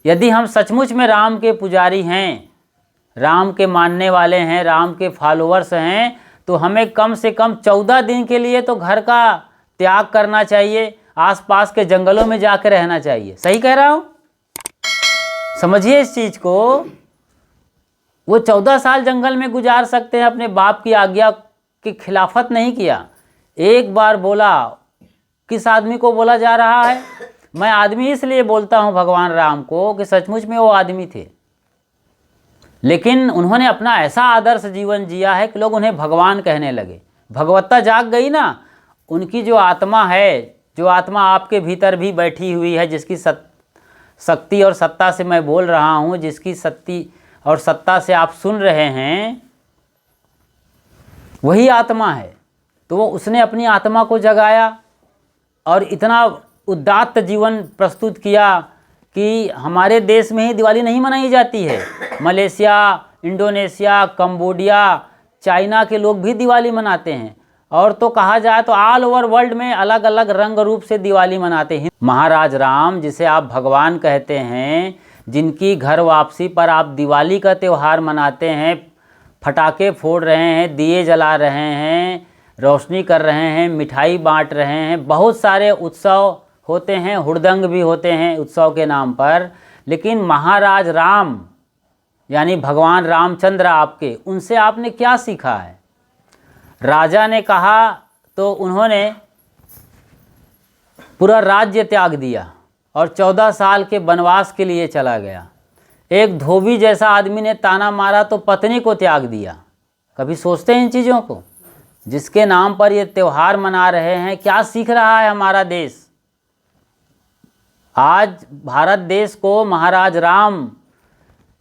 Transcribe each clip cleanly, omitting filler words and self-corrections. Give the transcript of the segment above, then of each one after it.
यदि हम सचमुच में राम के पुजारी हैं, राम के मानने वाले हैं, राम के फॉलोअर्स हैं, तो हमें कम से कम 14 दिन के लिए तो घर का त्याग करना चाहिए, आसपास के जंगलों में जाकर रहना चाहिए। सही कह रहा हूँ? समझिए इस चीज़ को। वो 14 साल जंगल में गुजार सकते हैं, अपने बाप की आज्ञा की खिलाफत नहीं किया। एक बार बोला, किस आदमी को बोला जा रहा है? मैं आदमी इसलिए बोलता हूँ भगवान राम को कि सचमुच में वो आदमी थे, लेकिन उन्होंने अपना ऐसा आदर्श जीवन जिया है कि लोग उन्हें भगवान कहने लगे। भगवत्ता जाग गई ना उनकी। जो आत्मा है, जो आत्मा आपके भीतर भी बैठी हुई है, जिसकी शक्ति और सत्ता से मैं बोल रहा हूँ, जिसकी शक्ति और सत्ता से आप सुन रहे हैं, वही आत्मा है। तो वो उसने अपनी आत्मा को जगाया और इतना उदात्त जीवन प्रस्तुत किया कि हमारे देश में ही दिवाली नहीं मनाई जाती है, मलेशिया, इंडोनेशिया, कंबोडिया, चाइना के लोग भी दिवाली मनाते हैं। और तो कहा जाए तो ऑल ओवर वर्ल्ड में अलग अलग रंग रूप से दिवाली मनाते हैं। महाराज राम, जिसे आप भगवान कहते हैं, जिनकी घर वापसी पर आप दिवाली का त्यौहार मनाते हैं, फटाके फोड़ रहे हैं, दिए जला रहे हैं, रोशनी कर रहे हैं, मिठाई बांट रहे हैं, बहुत सारे उत्सव होते हैं, हुड़दंग भी होते हैं उत्सव के नाम पर। लेकिन महाराज राम यानी भगवान रामचंद्र आपके, उनसे आपने क्या सीखा है? राजा ने कहा तो उन्होंने पूरा राज्य त्याग दिया और 14 साल के वनवास के लिए चला गया। एक धोबी जैसा आदमी ने ताना मारा तो पत्नी को त्याग दिया। कभी सोचते हैं इन चीज़ों को? जिसके नाम पर ये त्यौहार मना रहे हैं, क्या सीख रहा है हमारा देश? आज भारत देश को महाराज राम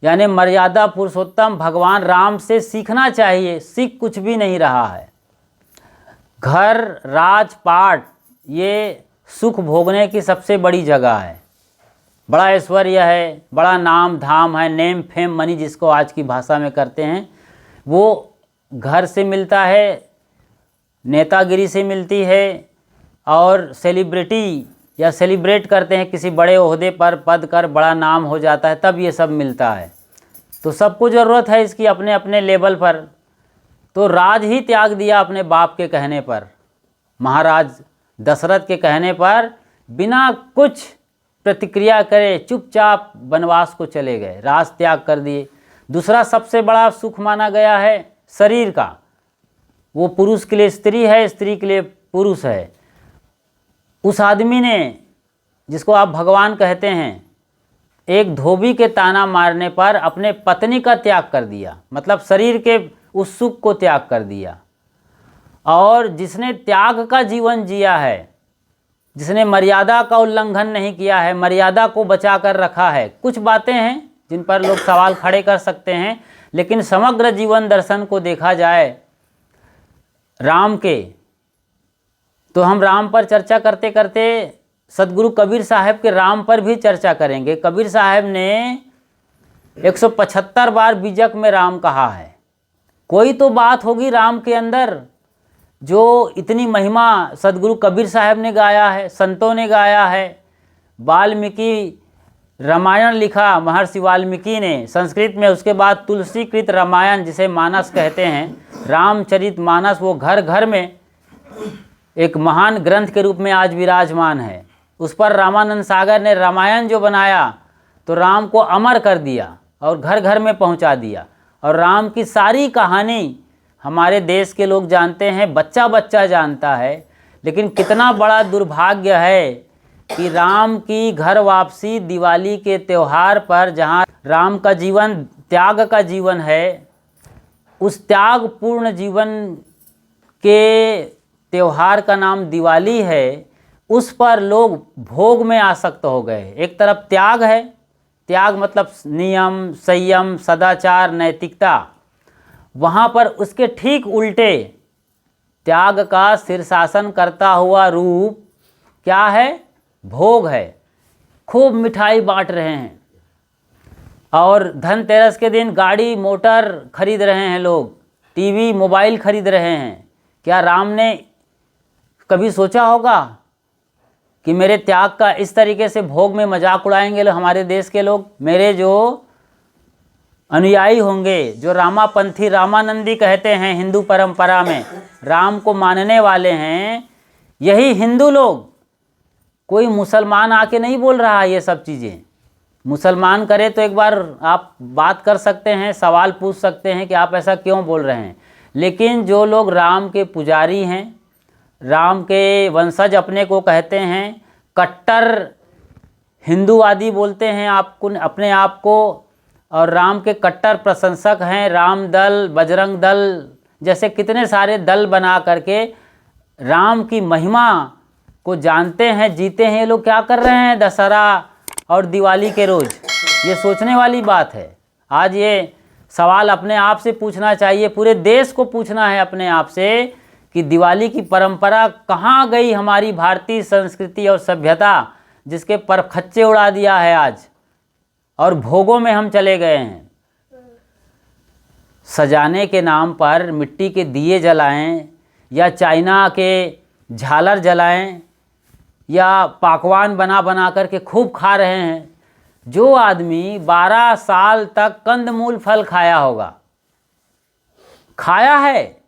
यानी मर्यादा पुरुषोत्तम भगवान राम से सीखना चाहिए। सीख कुछ भी नहीं रहा है। घर, राजपाट, ये सुख भोगने की सबसे बड़ी जगह है। बड़ा ऐश्वर्य है, बड़ा नाम धाम है, नेम फेम मनी जिसको आज की भाषा में करते हैं, वो घर से मिलता है, नेतागिरी से मिलती है, और सेलिब्रिटी या सेलिब्रेट करते हैं किसी बड़े ओहदे पर पद कर, बड़ा नाम हो जाता है, तब ये सब मिलता है। तो सबको ज़रूरत है इसकी अपने अपने लेवल पर। तो राज ही त्याग दिया अपने बाप के कहने पर, महाराज दशरथ के कहने पर, बिना कुछ प्रतिक्रिया करे चुपचाप वनवास को चले गए, राज त्याग कर दिए। दूसरा सबसे बड़ा सुख माना गया है शरीर का। वो पुरुष के लिए स्त्री है, स्त्री के लिए पुरुष है। उस आदमी ने, जिसको आप भगवान कहते हैं, एक धोबी के ताना मारने पर अपने पत्नी का त्याग कर दिया, मतलब शरीर के उस सुख को त्याग कर दिया। और जिसने त्याग का जीवन जिया है, जिसने मर्यादा का उल्लंघन नहीं किया है, मर्यादा को बचा कर रखा है। कुछ बातें हैं जिन पर लोग सवाल खड़े कर सकते हैं, लेकिन समग्र जीवन दर्शन को देखा जाए राम के, तो हम राम पर चर्चा करते करते सदगुरु कबीर साहब के राम पर भी चर्चा करेंगे। कबीर साहब ने 175 बार बीजक में राम कहा है। कोई तो बात होगी राम के अंदर जो इतनी महिमा सदगुरु कबीर साहब ने गाया है, संतों ने गाया है। वाल्मीकि रामायण लिखा महर्षि वाल्मीकि ने संस्कृत में, उसके बाद तुलसीकृत रामायण जिसे मानस कहते हैं, रामचरित मानस, वो घर घर में एक महान ग्रंथ के रूप में आज विराजमान है। उस पर रामानंद सागर ने रामायण जो बनाया तो राम को अमर कर दिया और घर घर में पहुंचा दिया। और राम की सारी कहानी हमारे देश के लोग जानते हैं, बच्चा बच्चा जानता है। लेकिन कितना बड़ा दुर्भाग्य है कि राम की घर वापसी दिवाली के त्यौहार पर, जहाँ राम का जीवन त्याग का जीवन है, उस त्याग पूर्ण जीवन के त्यौहार का नाम दिवाली है, उस पर लोग भोग में आसक्त हो गए। एक तरफ त्याग है, त्याग मतलब नियम, संयम, सदाचार, नैतिकता, वहाँ पर उसके ठीक उल्टे त्याग का शीर्षासन करता हुआ रूप क्या है? भोग है। खूब मिठाई बांट रहे हैं और धनतेरस के दिन गाड़ी मोटर खरीद रहे हैं लोग, टीवी मोबाइल खरीद रहे हैं। क्या राम ने कभी सोचा होगा कि मेरे त्याग का इस तरीके से भोग में मजाक उड़ाएंगे लोग, हमारे देश के लोग, मेरे जो अनुयायी होंगे, जो रामापंथी, रामानंदी कहते हैं हिंदू परंपरा में, राम को मानने वाले हैं, यही हिंदू लोग, कोई मुसलमान आके नहीं बोल रहा है ये सब चीज़ें। मुसलमान करे तो एक बार आप बात कर सकते हैं, सवाल पूछ सकते हैं कि आप ऐसा क्यों बोल रहे हैं, लेकिन जो लोग राम के पुजारी हैं, राम के वंशज अपने को कहते हैं, कट्टर हिंदूवादी बोलते हैं आपको, अपने आप को, और राम के कट्टर प्रशंसक हैं, राम दल, बजरंग दल जैसे कितने सारे दल बना करके राम की महिमा को जानते हैं, जीते हैं, ये लोग क्या कर रहे हैं दशहरा और दिवाली के रोज़। ये सोचने वाली बात है। आज ये सवाल अपने आप से पूछना चाहिए, पूरे देश को पूछना है अपने आप से कि दिवाली की परंपरा कहाँ गई, हमारी भारतीय संस्कृति और सभ्यता, जिसके परखच्चे उड़ा दिया है आज, और भोगों में हम चले गए हैं। सजाने के नाम पर मिट्टी के दिए जलाएं, या चाइना के झालर जलाएं, या पकवान बना बना करके खूब खा रहे हैं। जो आदमी 12 साल तक कंदमूल फल खाया होगा, खाया है,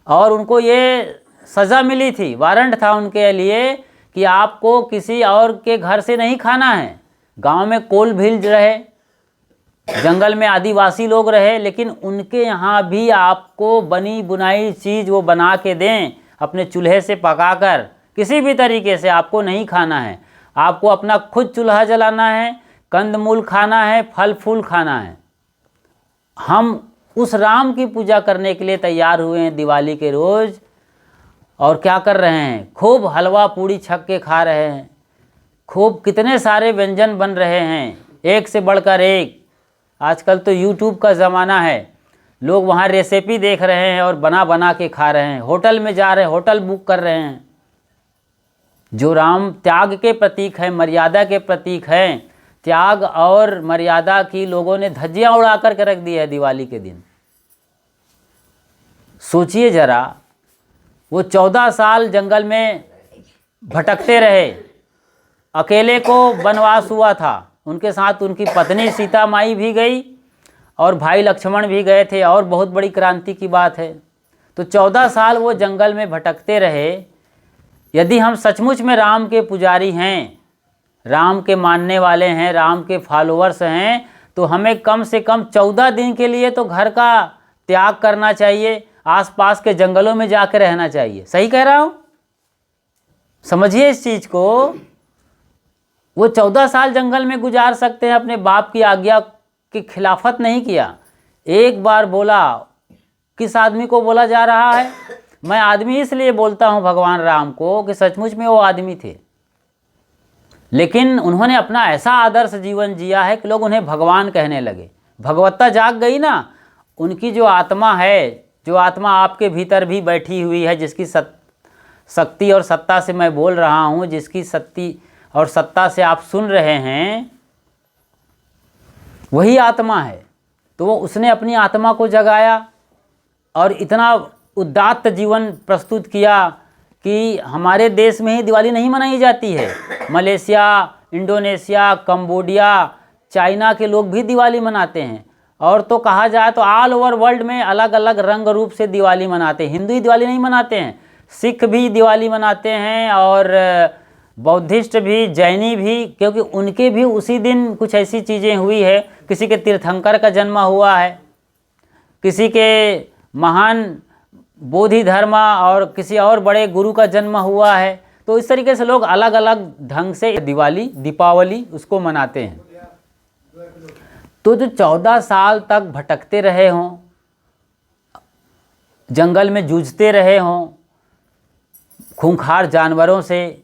और उनको ये सज़ा मिली थी, वारंट था उनके लिए कि आपको किसी और के घर से नहीं खाना है। गांव में कोल भील रहे, जंगल में आदिवासी लोग रहे, लेकिन उनके यहाँ भी आपको बनी बुनाई चीज़ वो बना के दें, अपने चूल्हे से पकाकर, किसी भी तरीके से आपको नहीं खाना है। आपको अपना खुद चूल्हा जलाना है, कंदमूल खाना है, फल फूल खाना है। हम उस राम की पूजा करने के लिए तैयार हुए हैं दिवाली के रोज़, और क्या कर रहे हैं, खूब हलवा पूड़ी छक्के खा रहे हैं, खूब कितने सारे व्यंजन बन रहे हैं, एक से बढ़कर एक। आजकल तो यूट्यूब का ज़माना है, लोग वहाँ रेसिपी देख रहे हैं और बना बना के खा रहे हैं, होटल में जा रहे हैं, होटल बुक कर रहे हैं। जो राम त्याग के प्रतीक हैं, मर्यादा के प्रतीक हैं, त्याग और मर्यादा की लोगों ने धज्जियाँ उड़ा करके रख दी है दिवाली के दिन। सोचिए जरा, वो 14 साल जंगल में भटकते रहे, अकेले को वनवास हुआ था, उनके साथ उनकी पत्नी सीता माई भी गई और भाई लक्ष्मण भी गए थे, और बहुत बड़ी क्रांति की बात है। तो 14 साल वो जंगल में भटकते रहे। यदि हम सचमुच में राम के पुजारी हैं, राम के मानने वाले हैं, राम के फॉलोअर्स हैं, तो हमें कम से कम 14 दिन के लिए तो घर का त्याग करना चाहिए, आसपास के जंगलों में जाकर रहना चाहिए। सही कह रहा हूँ? समझिए इस चीज़ को। वो 14 साल जंगल में गुजार सकते हैं, अपने बाप की आज्ञा की खिलाफत नहीं किया। एक बार बोला, किस आदमी को बोला जा रहा है? मैं आदमी इसलिए बोलता हूँ भगवान राम को कि सचमुच में वो आदमी थे, लेकिन उन्होंने अपना ऐसा आदर्श जीवन जिया है कि लोग उन्हें भगवान कहने लगे। भगवत्ता जाग गई ना, उनकी जो आत्मा है, जो आत्मा आपके भीतर भी बैठी हुई है, जिसकी शक्ति और सत्ता से मैं बोल रहा हूँ, जिसकी शक्ति और सत्ता से आप सुन रहे हैं, वही आत्मा है। तो वो उसने अपनी आत्मा को जगाया और इतना उदात्त जीवन प्रस्तुत किया कि हमारे देश में ही दिवाली नहीं मनाई जाती है। मलेशिया, इंडोनेशिया, कंबोडिया, चाइना के लोग भी दिवाली मनाते हैं, और तो कहा जाए तो ऑल ओवर वर्ल्ड में अलग अलग रंग रूप से दिवाली मनाते हैं। हिंदू ही दिवाली नहीं मनाते हैं, सिख भी दिवाली मनाते हैं, और बौद्धिस्ट भी, जैनी भी, क्योंकि उनके भी उसी दिन कुछ ऐसी चीज़ें हुई है। किसी के तीर्थंकर का जन्म हुआ है, किसी के महान बोधि धर्म और किसी और बड़े गुरु का जन्म हुआ है। तो इस तरीके से लोग अलग अलग ढंग से दिवाली, दीपावली उसको मनाते हैं। तो जो 14 साल तक भटकते रहे हों, जंगल में जूझते रहे हों खूंखार जानवरों से,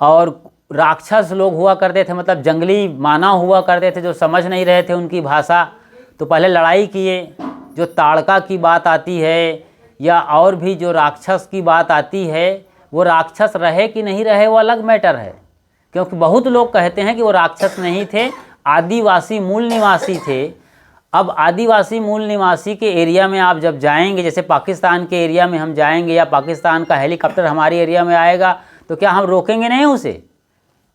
और राक्षस लोग हुआ करते थे, मतलब जंगली मानव हुआ करते थे जो समझ नहीं रहे थे उनकी भाषा, तो पहले लड़ाई किए। जो ताड़का की बात आती है या और भी जो राक्षस की बात आती है, वो राक्षस रहे कि नहीं रहे वो अलग मैटर है, क्योंकि बहुत लोग कहते हैं कि वो राक्षस नहीं थे, आदिवासी मूल निवासी थे। अब आदिवासी मूल निवासी के एरिया में आप जब जाएंगे, जैसे पाकिस्तान के एरिया में हम जाएंगे या पाकिस्तान का हेलीकॉप्टर हमारे एरिया में आएगा, तो क्या हम रोकेंगे नहीं उसे?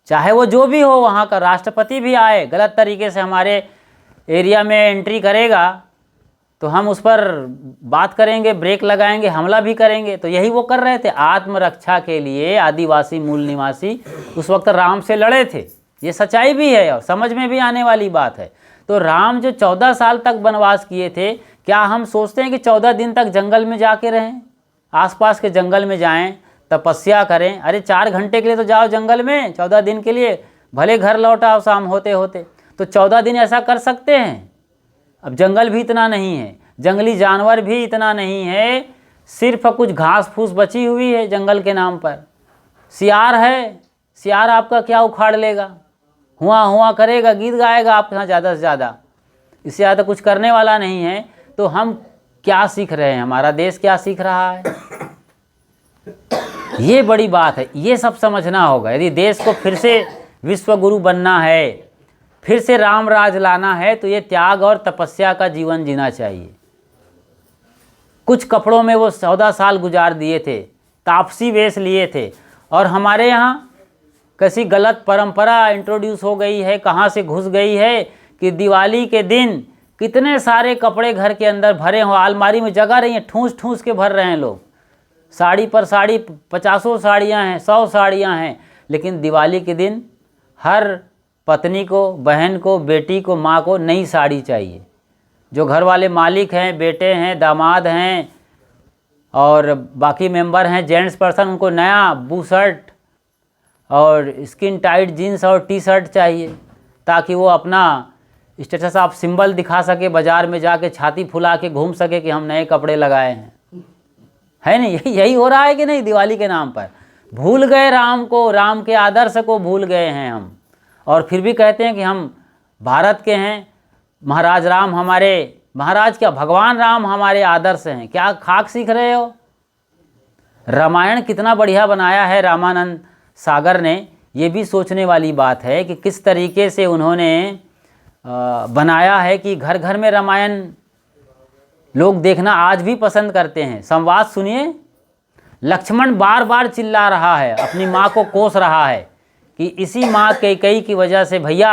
चाहे वो जो भी हो, वहाँ का राष्ट्रपति भी आए, गलत तरीके से हमारे एरिया में एंट्री करेगा तो हम उस पर बात करेंगे, ब्रेक लगाएंगे, हमला भी करेंगे। तो यही वो कर रहे थे। आत्मरक्षा के लिए आदिवासी मूल निवासी उस वक्त राम से लड़े थे। ये सच्चाई भी है और समझ में भी आने वाली बात है। तो राम जो 14 साल तक वनवास किए थे, क्या हम सोचते हैं कि 14 दिन तक जंगल में जाके रहें? आसपास के जंगल में जाएं, तपस्या करें? अरे 4 घंटे के लिए तो जाओ जंगल में, 14 दिन के लिए भले घर लौट आओ शाम होते होते। तो 14 दिन ऐसा कर सकते हैं? अब जंगल भी इतना नहीं है, जंगली जानवर भी इतना नहीं है, सिर्फ कुछ घास फूस बची हुई है जंगल के नाम पर। सियार है, सियार आपका क्या उखाड़ लेगा? हुआ हुआ करेगा, गीत गाएगा आपके यहाँ ज़्यादा से ज़्यादा, इससे ज़्यादा कुछ करने वाला नहीं है। तो हम क्या सीख रहे हैं? हमारा देश क्या सीख रहा है? ये बड़ी बात है, ये सब समझना होगा। यदि देश को फिर से विश्व गुरु बनना है, फिर से राम राज लाना है, तो ये त्याग और तपस्या का जीवन जीना चाहिए। कुछ कपड़ों में वो 14 साल गुजार दिए थे, तापसी वेश लिए थे, और हमारे यहाँ कैसी गलत परंपरा इंट्रोड्यूस हो गई है, कहाँ से घुस गई है कि दिवाली के दिन कितने सारे कपड़े घर के अंदर भरे हों, अलमारी में जगह नहीं है, ठूस ठूस के भर रहे हैं लोग। साड़ी पर साड़ी, 50 साड़ियाँ हैं, 100 साड़ियाँ हैं, लेकिन दिवाली के दिन हर पत्नी को, बहन को, बेटी को, माँ को नई साड़ी चाहिए। जो घर वाले मालिक हैं, बेटे हैं, दामाद हैं और बाकी मेंबर हैं, जेंट्स पर्सन, उनको नया बू शर्ट और स्किन टाइट जीन्स और टी शर्ट चाहिए, ताकि वो अपना स्टेटस आप सिंबल दिखा सके, बाज़ार में जाके छाती फुला के घूम सके कि हम नए कपड़े लगाए हैं। है नहीं? यही हो रहा है कि नहीं? दिवाली के नाम पर भूल गए राम को, राम के आदर्श को भूल गए हैं हम, और फिर भी कहते हैं कि हम भारत के हैं, महाराज राम हमारे, महाराज क्या, भगवान राम हमारे आदर्श हैं। क्या खाक सीख रहे हो? रामायण कितना बढ़िया बनाया है रामानंद सागर ने। ये भी सोचने वाली बात है कि किस तरीके से उन्होंने बनाया है कि घर घर में रामायण लोग देखना आज भी पसंद करते हैं। संवाद सुनिए, लक्ष्मण बार बार चिल्ला रहा है, अपनी माँ को कोस रहा है कि इसी माँ कैकेयी की वजह से भैया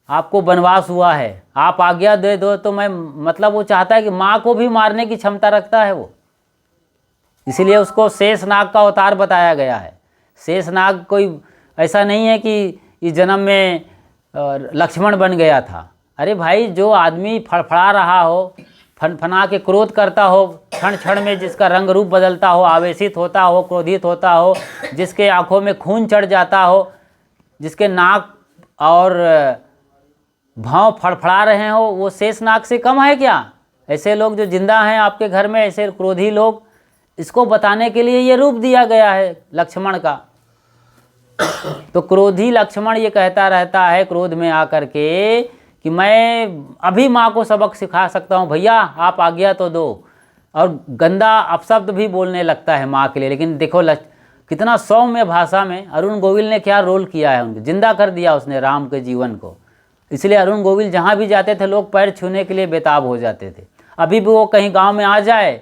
आपको वनवास हुआ है, आप आज्ञा दे दो तो मैं, मतलब वो चाहता है कि माँ को भी मारने की क्षमता रखता है वो, इसीलिए उसको शेषनाग का अवतार बताया गया है। शेषनाग कोई ऐसा नहीं है कि इस जन्म में लक्ष्मण बन गया था। अरे भाई, जो आदमी फड़फड़ा रहा हो, फनफना के क्रोध करता हो, क्षण क्षण में जिसका रंग रूप बदलता हो, आवेशित होता हो, क्रोधित होता हो, जिसके आंखों में खून चढ़ जाता हो, जिसके नाक और भौं फड़फड़ा रहे हो, वो शेषनाग से कम है क्या? ऐसे लोग जो जिंदा हैं आपके घर में, ऐसे क्रोधी लोग, इसको बताने के लिए ये रूप दिया गया है लक्ष्मण का। तो क्रोधी लक्ष्मण ये कहता रहता है क्रोध में आकर के कि मैं अभी माँ को सबक सिखा सकता हूँ, भैया आप आज्ञा तो दो, और गंदा अपशब्द भी बोलने लगता है माँ के लिए। लेकिन देखो कितना सौम्य भाषा में अरुण गोविल ने क्या रोल किया है, उनको जिंदा कर दिया उसने राम के जीवन को। इसलिए अरुण गोविल जहाँ भी जाते थे लोग पैर छूने के लिए बेताब हो जाते थे। अभी भी वो कहीं गाँव में आ जाए,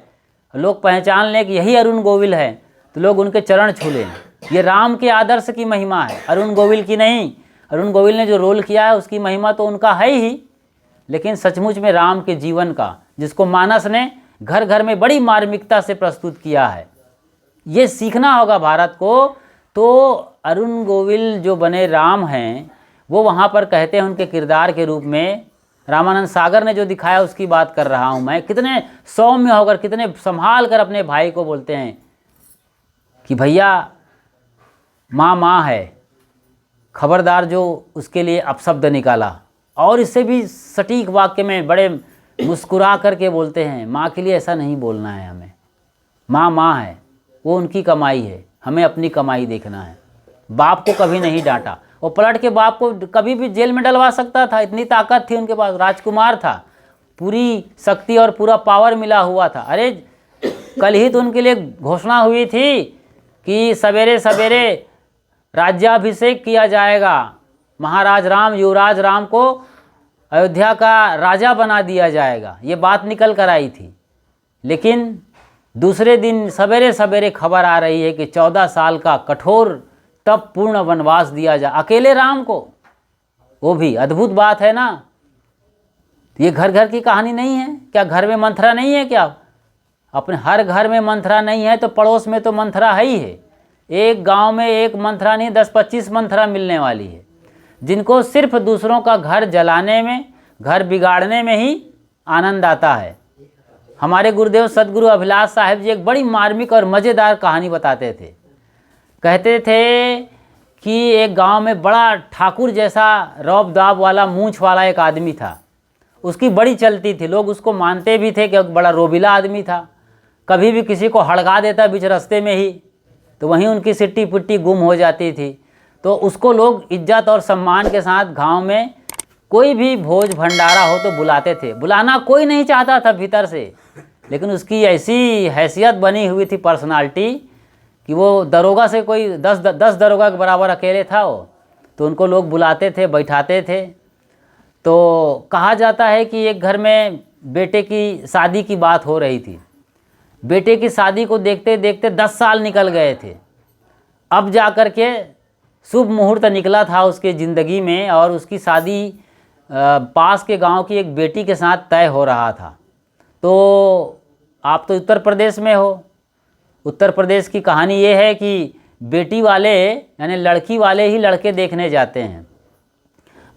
लोग पहचान लें कि यही अरुण गोविल है, तो लोग उनके चरण छू लें। ये राम के आदर्श की महिमा है, अरुण गोविल की नहीं। अरुण गोविल ने जो रोल किया है उसकी महिमा तो उनका है ही, लेकिन सचमुच में राम के जीवन का, जिसको मानस ने घर घर में बड़ी मार्मिकता से प्रस्तुत किया है, ये सीखना होगा भारत को। तो अरुण गोविल जो बने राम हैं, वो वहाँ पर कहते हैं उनके किरदार के रूप में, रामानंद सागर ने जो दिखाया उसकी बात कर रहा हूँ मैं, कितने सौम्य होकर, कितने संभाल कर अपने भाई को बोलते हैं कि भैया माँ माँ है, खबरदार जो उसके लिए अपशब्द निकाला। और इससे भी सटीक वाक्य में बड़े मुस्कुरा करके बोलते हैं, माँ के लिए ऐसा नहीं बोलना है हमें, माँ माँ है, वो उनकी कमाई है, हमें अपनी कमाई देखना है। बाप को कभी नहीं डांटा, वो पलट के बाप को कभी भी जेल में डलवा सकता था, इतनी ताकत थी उनके पास, राजकुमार था, पूरी शक्ति और पूरा पावर मिला हुआ था। अरे कल ही तो उनके लिए घोषणा हुई थी कि सवेरे सवेरे राज्याभिषेक किया जाएगा, महाराज राम, युवराज राम को अयोध्या का राजा बना दिया जाएगा, ये बात निकल कर आई थी। लेकिन दूसरे दिन सवेरे सवेरे खबर आ रही है कि 14 साल का कठोर तप पूर्ण वनवास दिया जा, अकेले राम को। वो भी अद्भुत बात है ना। ये घर घर की कहानी नहीं है क्या? घर में मंथरा नहीं है क्या? अपने हर घर में मंथरा नहीं है तो पड़ोस में तो मंथरा है ही है। एक गांव में एक मंथरा नहीं, 10-25 मंथरा मिलने वाली है, जिनको सिर्फ दूसरों का घर जलाने में, घर बिगाड़ने में ही आनंद आता है। हमारे गुरुदेव सदगुरु अभिलाष साहिब जी एक बड़ी मार्मिक और मज़ेदार कहानी बताते थे। कहते थे कि एक गांव में बड़ा ठाकुर जैसा रौब दाब वाला मूंछ वाला एक आदमी था। उसकी बड़ी चलती थी, लोग उसको मानते भी थे कि बड़ा रोबिला आदमी था। कभी भी किसी को हड़का देता बीच रास्ते में ही, तो वहीं उनकी सिट्टी पुट्टी गुम हो जाती थी। तो उसको लोग इज्जत और सम्मान के साथ गांव में कोई भी भोज भंडारा हो तो बुलाते थे। बुलाना कोई नहीं चाहता था भीतर से, लेकिन उसकी ऐसी हैसियत बनी हुई थी, पर्सनालिटी, कि वो दरोगा से कोई 10 दरोगा के बराबर अकेले था वो। तो उनको लोग बुलाते थे, बैठाते थे। तो कहा जाता है कि एक घर में बेटे की शादी की बात हो रही थी। बेटे की शादी को देखते देखते 10 साल निकल गए थे। अब जा कर के शुभ मुहूर्त निकला था उसके ज़िंदगी में, और उसकी शादी पास के गांव की एक बेटी के साथ तय हो रहा था। तो आप तो उत्तर प्रदेश में हो। उत्तर प्रदेश की कहानी ये है कि बेटी वाले यानी लड़की वाले ही लड़के देखने जाते हैं।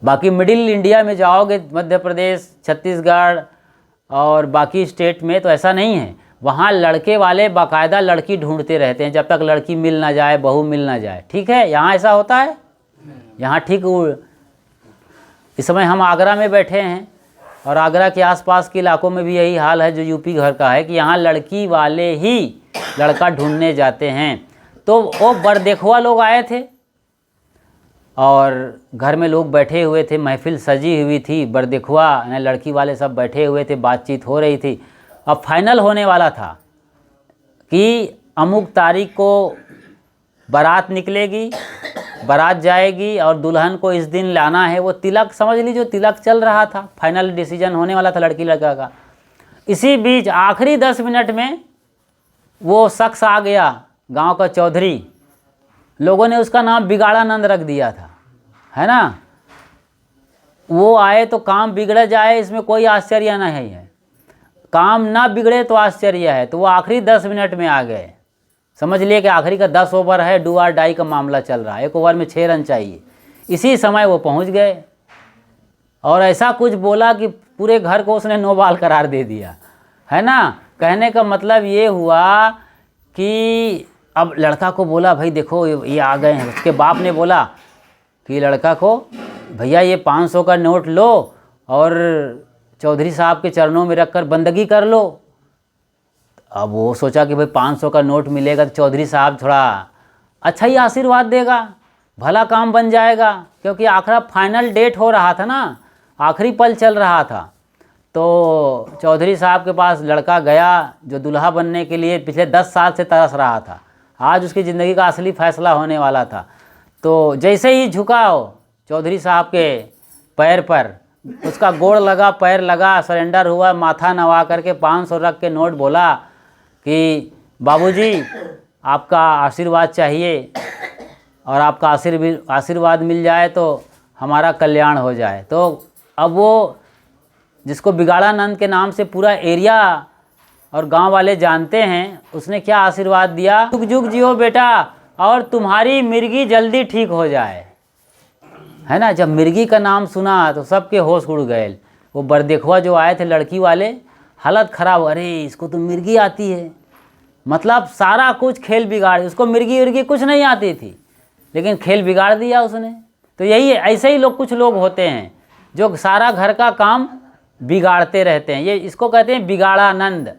बाकी मिडिल इंडिया में जाओगे, मध्य प्रदेश, छत्तीसगढ़ और बाकी स्टेट में, तो ऐसा नहीं है। वहाँ लड़के वाले बाकायदा लड़की ढूंढते रहते हैं जब तक लड़की मिल ना जाए, बहू मिल ना जाए। ठीक है, यहाँ ऐसा होता है। यहाँ ठीक इस समय हम आगरा में बैठे हैं, और आगरा के आसपास के इलाकों में भी यही हाल है जो यूपी घर का है, कि यहाँ लड़की वाले ही लड़का ढूंढने जाते हैं। तो वो बरदेखुआ लोग आए थे और घर में लोग बैठे हुए थे, महफिल सजी हुई थी, बरदेखुआ यानी लड़की वाले सब बैठे हुए थे, बातचीत हो रही थी। अब फाइनल होने वाला था कि अमुक तारीख को बारात निकलेगी, बारात जाएगी और दुल्हन को इस दिन लाना है। वो तिलक समझ लीजिए, तिलक चल रहा था, फाइनल डिसीजन होने वाला था लड़की लड़का का। इसी बीच आखिरी 10 मिनट में वो शख्स आ गया, गांव का चौधरी। लोगों ने उसका नाम बिगाड़ानंद रख दिया था, है ना। वो आए तो काम बिगड़ जाए, इसमें कोई आश्चर्य नहीं है। काम ना बिगड़े तो आश्चर्य है। तो वो आखिरी 10 मिनट में आ गए। समझ लिए कि आखिरी का 10 ओवर है, डू और डाई का मामला चल रहा है, 1 ओवर में 6 रन चाहिए। इसी समय वो पहुंच गए और ऐसा कुछ बोला कि पूरे घर को उसने नो बॉल करार दे दिया, है ना। कहने का मतलब ये हुआ कि अब लड़का को बोला, भाई देखो ये आ गए हैं। उसके बाप ने बोला कि लड़का को, भैया ये 500 का नोट लो और चौधरी साहब के चरणों में रखकर बंदगी कर लो। अब वो सोचा कि भाई 500 का नोट मिलेगा तो चौधरी साहब थोड़ा अच्छा ही आशीर्वाद देगा, भला काम बन जाएगा, क्योंकि आखिरी फाइनल डेट हो रहा था ना, आखिरी पल चल रहा था। तो चौधरी साहब के पास लड़का गया जो दुल्हा बनने के लिए पिछले 10 साल से तरस रहा था। आज उसकी ज़िंदगी का असली फैसला होने वाला था। तो जैसे ही झुकाओ चौधरी साहब के पैर पर, उसका गोड़ लगा, पैर लगा, सरेंडर हुआ, माथा नवा करके 500 रख के नोट बोला कि बाबूजी आपका आशीर्वाद चाहिए, और आपका आशीर्वाद मिल जाए तो हमारा कल्याण हो जाए। तो अब वो जिसको बिगाड़ानंद के नाम से पूरा एरिया और गांव वाले जानते हैं, उसने क्या आशीर्वाद दिया, जुग जुग जियो बेटा और तुम्हारी मिर्गी जल्दी ठीक हो जाए, है ना। जब मिर्गी का नाम सुना तो सबके होश उड़ गए। वो बरदेखुआ जो आए थे लड़की वाले, हालत ख़राब, अरे इसको तो मिर्गी आती है, मतलब सारा कुछ खेल बिगाड़। उसको मिर्गी विर्गी कुछ नहीं आती थी, लेकिन खेल बिगाड़ दिया उसने। तो यही है, ऐसे ही लोग, कुछ लोग होते हैं जो सारा घर का काम बिगाड़ते रहते हैं। ये इसको कहते हैं बिगाड़ानंद।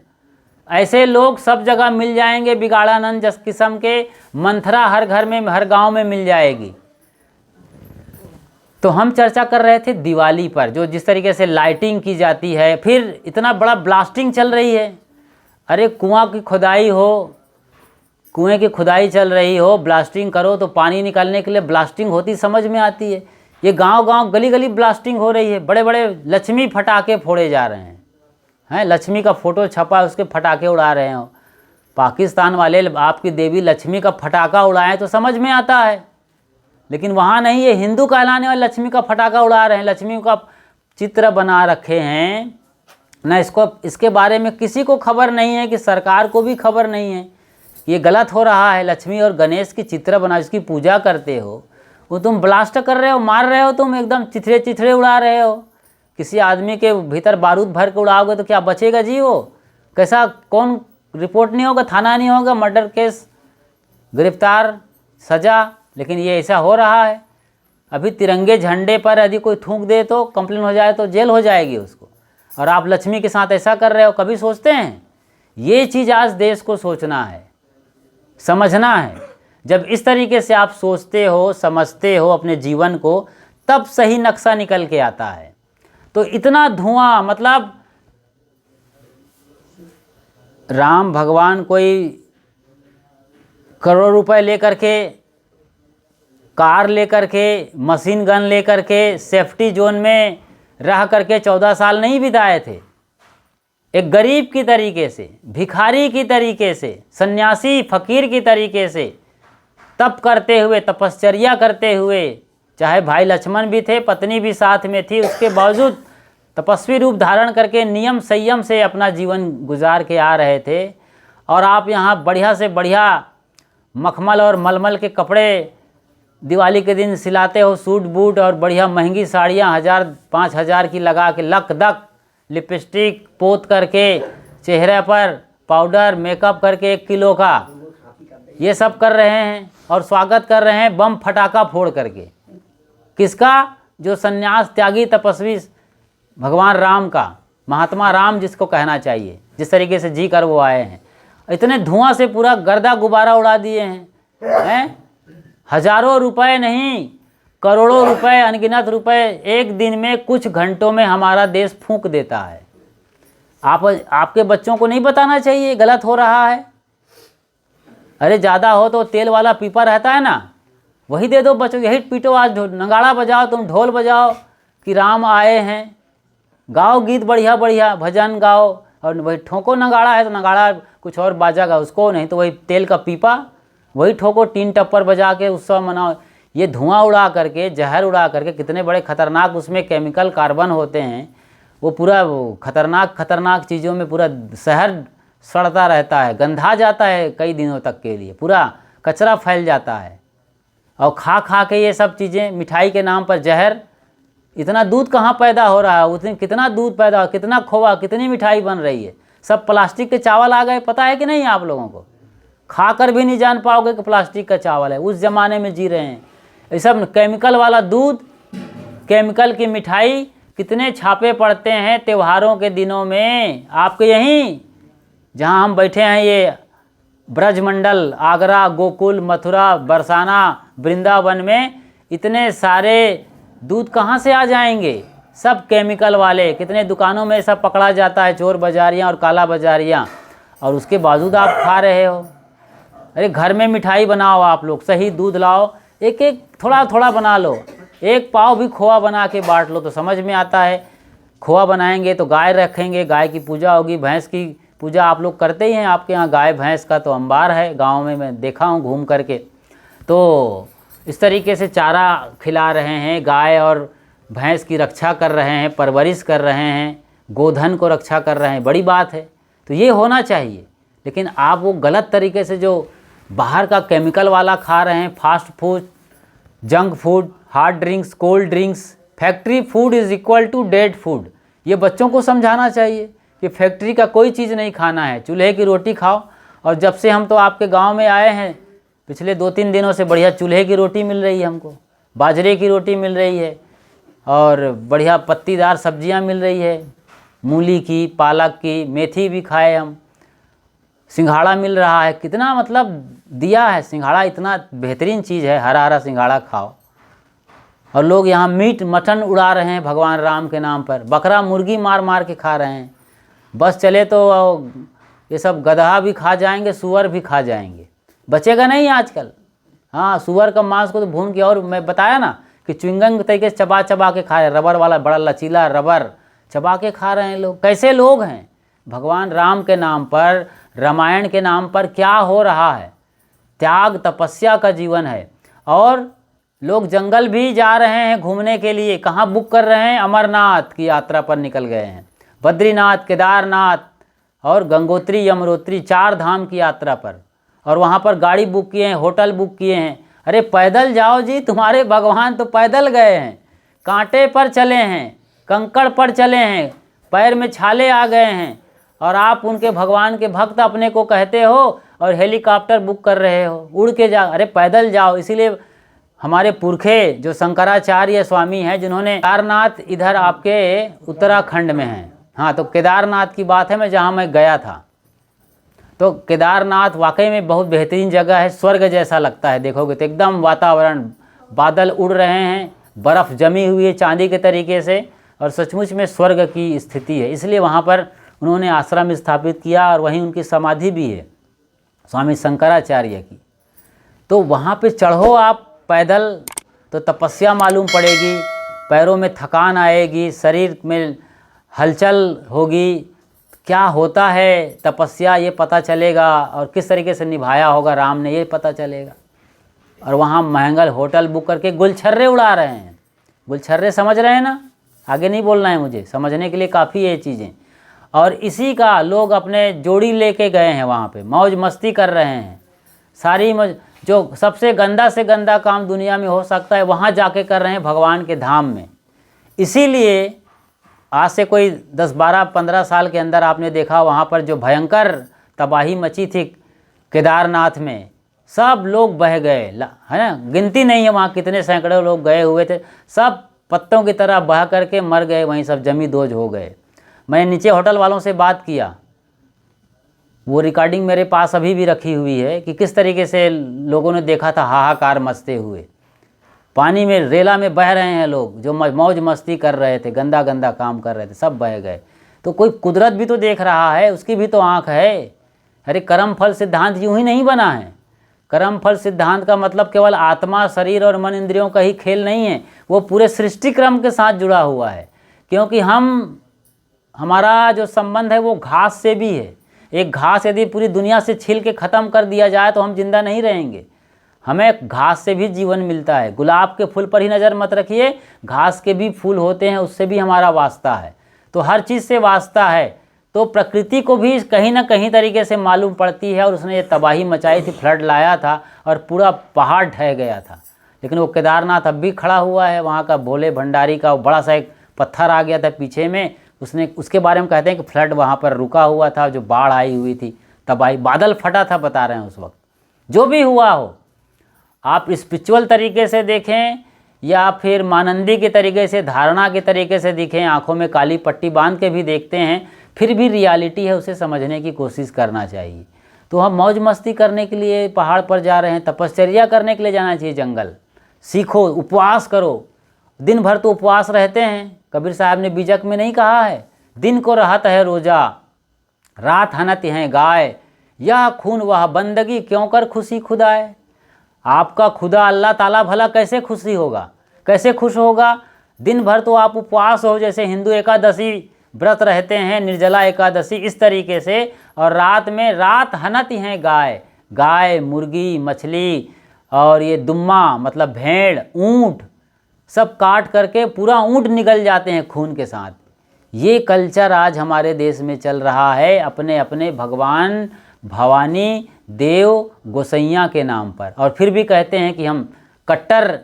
ऐसे लोग सब जगह मिल जाएंगे, बिगाड़ानंद जिस किस्म के मंथरा हर घर में, हर गांव में मिल जाएगी। तो हम चर्चा कर रहे थे दिवाली पर, जो जिस तरीके से लाइटिंग की जाती है, फिर इतना बड़ा ब्लास्टिंग चल रही है। अरे कुआं की खुदाई हो, कुएं की खुदाई चल रही हो, ब्लास्टिंग करो तो पानी निकालने के लिए ब्लास्टिंग होती समझ में आती है। ये गांव गांव गली गली ब्लास्टिंग हो रही है। बड़े बड़े लक्ष्मी फटाके फोड़े जा रहे हैं, लक्ष्मी का फोटो छपा है, उसके फटाके उड़ा रहे हो। पाकिस्तान वाले आपकी देवी लक्ष्मी का फटाका उड़ाएं तो समझ में आता है, लेकिन वहाँ नहीं, ये हिंदू कहलाने वाले लक्ष्मी का फटाका उड़ा रहे हैं, लक्ष्मी का चित्र बना रखे हैं ना। इसके बारे में किसी को खबर नहीं है, कि सरकार को भी खबर नहीं है, ये गलत हो रहा है। लक्ष्मी और गणेश की चित्र बना, इसकी पूजा करते हो, वो तुम ब्लास्ट कर रहे हो, मार रहे हो, तुम एकदम चिथड़े चिथड़े उड़ा रहे हो। किसी आदमी के भीतर बारूद भर के उड़ाओगे तो क्या बचेगा जी? वो कैसा, कौन रिपोर्ट नहीं होगा, थाना नहीं होगा, मर्डर केस, गिरफ्तार, सज़ा। लेकिन ये ऐसा हो रहा है। अभी तिरंगे झंडे पर यदि कोई थूक दे तो कंप्लेन हो जाए तो जेल हो जाएगी उसको, और आप लक्ष्मी के साथ ऐसा कर रहे हो। कभी सोचते हैं? ये चीज़ आज देश को सोचना है, समझना है। जब इस तरीके से आप सोचते हो, समझते हो अपने जीवन को, तब सही नक्शा निकल के आता है। तो इतना धुआं, मतलब राम भगवान कोई करोड़ रुपए लेकर के, कार लेकर के, मशीन गन लेकर के, सेफ्टी जोन में रह करके 14 साल नहीं बिताए थे। एक गरीब की तरीके से, भिखारी की तरीके से, सन्यासी फकीर की तरीके से तप करते हुए, तपश्चर्या करते हुए, चाहे भाई लक्ष्मण भी थे, पत्नी भी साथ में थी, उसके बावजूद तपस्वी रूप धारण करके नियम संयम से अपना जीवन गुजार के आ रहे थे। और आप यहाँ बढ़िया से बढ़िया मखमल और मलमल के कपड़े दिवाली के दिन सिलाते हो, सूट बूट और बढ़िया महंगी साड़ियाँ 1000-5000 की लगा के, लक दक लिपस्टिक पोत करके, चेहरे पर पाउडर मेकअप करके 1 किलो का, ये सब कर रहे हैं और स्वागत कर रहे हैं बम फटाका फोड़ करके। किसका? जो सन्यास त्यागी तपस्वी भगवान राम का, महात्मा राम जिसको कहना चाहिए, जिस तरीके से जी कर वो आए हैं। इतने धुआं से पूरा गर्दा गुब्बारा उड़ा दिए हैं। हजारों रुपए नहीं, करोड़ों रुपए, अनगिनत रुपए एक दिन में, कुछ घंटों में हमारा देश फूंक देता है। आपके बच्चों को नहीं बताना चाहिए गलत हो रहा है। अरे ज़्यादा हो तो तेल वाला पीपा रहता है ना, वही दे दो बच्चों, यही पीटो। आज नगाड़ा बजाओ, तुम ढोल बजाओ कि राम आए हैं, गाओ गीत बढ़िया बढ़िया, भजन गाओ, और वही ठोको। नगाड़ा है तो नगाड़ा कुछ और बाजा गा उसको, नहीं तो वही तेल का पीपा वही ठोको, 3 टप्पर बजा के उत्सव मनाओ। ये धुआं उड़ा करके, जहर उड़ा करके, कितने बड़े खतरनाक उसमें केमिकल कार्बन होते हैं। वो पूरा खतरनाक चीज़ों में पूरा शहर सड़ता रहता है, गंधा जाता है कई दिनों तक के लिए, पूरा कचरा फैल जाता है। और खा खा के ये सब चीज़ें, मिठाई के नाम पर जहर। इतना दूध कहाँ पैदा हो रहा है, उतने कितना दूध पैदा हो, कितना खोआ, कितनी मिठाई बन रही है। सब प्लास्टिक के चावल आ गए, पता है कि नहीं आप लोगों को? खाकर भी नहीं जान पाओगे कि प्लास्टिक का चावल है। उस ज़माने में जी रहे हैं। ये सब केमिकल वाला दूध, केमिकल की मिठाई, कितने छापे पड़ते हैं त्योहारों के दिनों में। आपके यहीं जहाँ हम बैठे हैं, ये ब्रजमंडल, आगरा, गोकुल, मथुरा, बरसाना, वृंदावन में इतने सारे दूध कहाँ से आ जाएंगे? सब केमिकल वाले। कितने दुकानों में सब पकड़ा जाता है, चोर बाजारियाँ और काला बाजारियाँ, और उसके बावजूद आप खा रहे हो। अरे घर में मिठाई बनाओ आप लोग, सही दूध लाओ, एक एक थोड़ा थोड़ा बना लो, 1 पाव भी खोआ बना के बांट लो तो समझ में आता है। खोआ बनाएंगे तो गाय रखेंगे, गाय की पूजा होगी, भैंस की पूजा आप लोग करते ही हैं। आपके यहाँ गाय भैंस का तो अंबार है गांव में, मैं देखा हूँ घूम करके। तो इस तरीके से चारा खिला रहे हैं, गाय और भैंस की रक्षा कर रहे हैं, परवरिश कर रहे हैं, गोधन को रक्षा कर रहे हैं, बड़ी बात है। तो ये होना चाहिए। लेकिन आप वो गलत तरीके से जो बाहर का केमिकल वाला खा रहे हैं, fast food, junk food, hard drinks, cold drinks, factory food is equal to dead food. ये बच्चों को समझाना चाहिए कि फैक्ट्री का कोई चीज़ नहीं खाना है, चूल्हे की रोटी खाओ। और जब से हम तो आपके गांव में आए हैं, पिछले 2-3 दिनों से बढ़िया चूल्हे की रोटी मिल रही है हमको, बाजरे की रोटी मिल रही है, और बढ़िया पत्तीदार सब्जियां मिल रही है, मूली की, पालक की, मेथी भी खाए हम, सिंघाड़ा मिल रहा है। कितना मतलब दिया है सिंघाड़ा, इतना बेहतरीन चीज़ है, हरा हरा सिंघाड़ा खाओ। और लोग यहाँ मीट मटन उड़ा रहे हैं भगवान राम के नाम पर, बकरा मुर्गी मार मार के खा रहे हैं। बस चले तो ये सब गधा भी खा जाएंगे, सुअर भी खा जाएंगे, बचेगा नहीं आजकल। हाँ, सुअर का मांस को तो भून के, और मैं बताया ना कि च्युइंगम तरीके से चबा चबा के खा रहे, रबर वाला बड़ा लचीला रबर चबा के खा रहे हैं लोग। कैसे लोग हैं? भगवान राम के नाम पर, रामायण के नाम पर क्या हो रहा है। त्याग तपस्या का जीवन है। और लोग जंगल भी जा रहे हैं घूमने के लिए। कहाँ बुक कर रहे हैं? अमरनाथ की यात्रा पर निकल गए हैं, बद्रीनाथ, केदारनाथ और गंगोत्री यमुनोत्री 4 धाम की यात्रा पर। और वहाँ पर गाड़ी बुक किए हैं, होटल बुक किए हैं। अरे पैदल जाओ जी, तुम्हारे भगवान तो पैदल गए हैं, कांटे पर चले हैं, कंकड़ पर चले हैं, पैर में छाले आ गए हैं, और आप उनके भगवान के भक्त अपने को कहते हो और हेलीकॉप्टर बुक कर रहे हो, उड़ के जाओ। अरे पैदल जाओ। इसीलिए हमारे पुरखे जो शंकराचार्य स्वामी हैं, जिन्होंने केदारनाथ इधर आपके उत्तराखंड में है, हाँ तो केदारनाथ की बात है, मैं जहाँ मैं गया था तो केदारनाथ वाकई में बहुत बेहतरीन जगह है, स्वर्ग जैसा लगता है। देखोगे तो एकदम वातावरण, बादल उड़ रहे हैं, बर्फ़ जमी हुई है चांदी के तरीके से, और सचमुच में स्वर्ग की स्थिति है। इसलिए वहाँ पर उन्होंने आश्रम स्थापित किया और वहीं उनकी समाधि भी है स्वामी शंकराचार्य की। तो वहाँ पे चढ़ो आप पैदल तो तपस्या मालूम पड़ेगी, पैरों में थकान आएगी, शरीर में हलचल होगी, क्या होता है तपस्या ये पता चलेगा, और किस तरीके से निभाया होगा राम ने ये पता चलेगा। और वहाँ महंगा होटल बुक करके गुलछर्रे उड़ा रहे हैं। गुलछर्रे समझ रहे हैं ना? आगे नहीं बोलना है मुझे, समझने के लिए काफ़ी है ये चीज़ें। और इसी का लोग अपने जोड़ी लेके गए हैं वहाँ पे, मौज मस्ती कर रहे हैं। सारी जो सबसे गंदा से गंदा काम दुनिया में हो सकता है वहाँ जाके कर रहे हैं भगवान के धाम में। इसीलिए आज से कोई 10, 12, 15 साल के अंदर आपने देखा वहाँ पर जो भयंकर तबाही मची थी केदारनाथ में, सब लोग बह गए, है ना, गिनती नहीं है वहाँ कितने सैकड़ों लोग गए हुए थे, सब पत्तों की तरह बह करके मर गए, वहीं सब जमी दोज हो गए। मैंने नीचे होटल वालों से बात किया, वो रिकॉर्डिंग मेरे पास अभी भी रखी हुई है कि किस तरीके से लोगों ने देखा था हाहाकार मचते हुए। पानी में, रेला में बह रहे हैं लोग, जो मौज मस्ती कर रहे थे, गंदा गंदा काम कर रहे थे, सब बह गए। तो कोई कुदरत भी तो देख रहा है, उसकी भी तो आँख है। अरे कर्म फल सिद्धांत यूँ ही नहीं बना है। कर्म फल सिद्धांत का मतलब केवल आत्मा, शरीर और मन इंद्रियों का ही खेल नहीं है, वो पूरे सृष्टि क्रम के साथ जुड़ा हुआ है। क्योंकि हमारा जो संबंध है वो घास से भी है। एक घास यदि पूरी दुनिया से छील के ख़त्म कर दिया जाए तो हम जिंदा नहीं रहेंगे। हमें घास से भी जीवन मिलता है। गुलाब के फूल पर ही नज़र मत रखिए, घास के भी फूल होते हैं, उससे भी हमारा वास्ता है। तो हर चीज़ से वास्ता है। तो प्रकृति को भी कहीं ना कहीं तरीके से मालूम पड़ती है, और उसने ये तबाही मचाई थी, फ्लड लाया था और पूरा पहाड़ ढह गया था। लेकिन वो केदारनाथ अब भी खड़ा हुआ है। वहाँ का भोले भंडारी का बड़ा सा एक पत्थर आ गया था पीछे में, उसके बारे में कहते हैं कि फ्लड वहाँ पर रुका हुआ था, जो बाढ़ आई हुई थी, तबाही, बादल फटा था बता रहे हैं उस वक्त। जो भी हुआ हो, आप स्पिरिचुअल तरीके से देखें या फिर मानंदी के तरीके से, धारणा के तरीके से दिखें, आंखों में काली पट्टी बांध के भी देखते हैं, फिर भी रियलिटी है, उसे समझने की कोशिश करना चाहिए। तो हम मौज मस्ती करने के लिए पहाड़ पर जा रहे हैं, तपश्चर्या करने के लिए जाना चाहिए जंगल। सीखो, उपवास करो, दिन भर तो उपवास रहते हैं। कबीर साहब ने बीजक में नहीं कहा है, दिन को रहत है रोजा, रात हनत हैं गाय, यह खून वह बंदगी क्यों कर खुशी खुदाए। आपका खुदा अल्लाह ताला भला कैसे खुशी होगा, कैसे खुश होगा? दिन भर तो आप उपवास हो, जैसे हिंदू एकादशी व्रत रहते हैं, निर्जला एकादशी, इस तरीके से, और रात में रात हनती हैं गाय, गाय, मुर्गी, मछली और ये दुम्मा मतलब भेड़, ऊँट, सब काट करके पूरा ऊँट निगल जाते हैं खून के साथ। ये कल्चर आज हमारे देश में चल रहा है, अपने अपने भगवान, भवानी, देव, गोसैया के नाम पर। और फिर भी कहते हैं कि हम कट्टर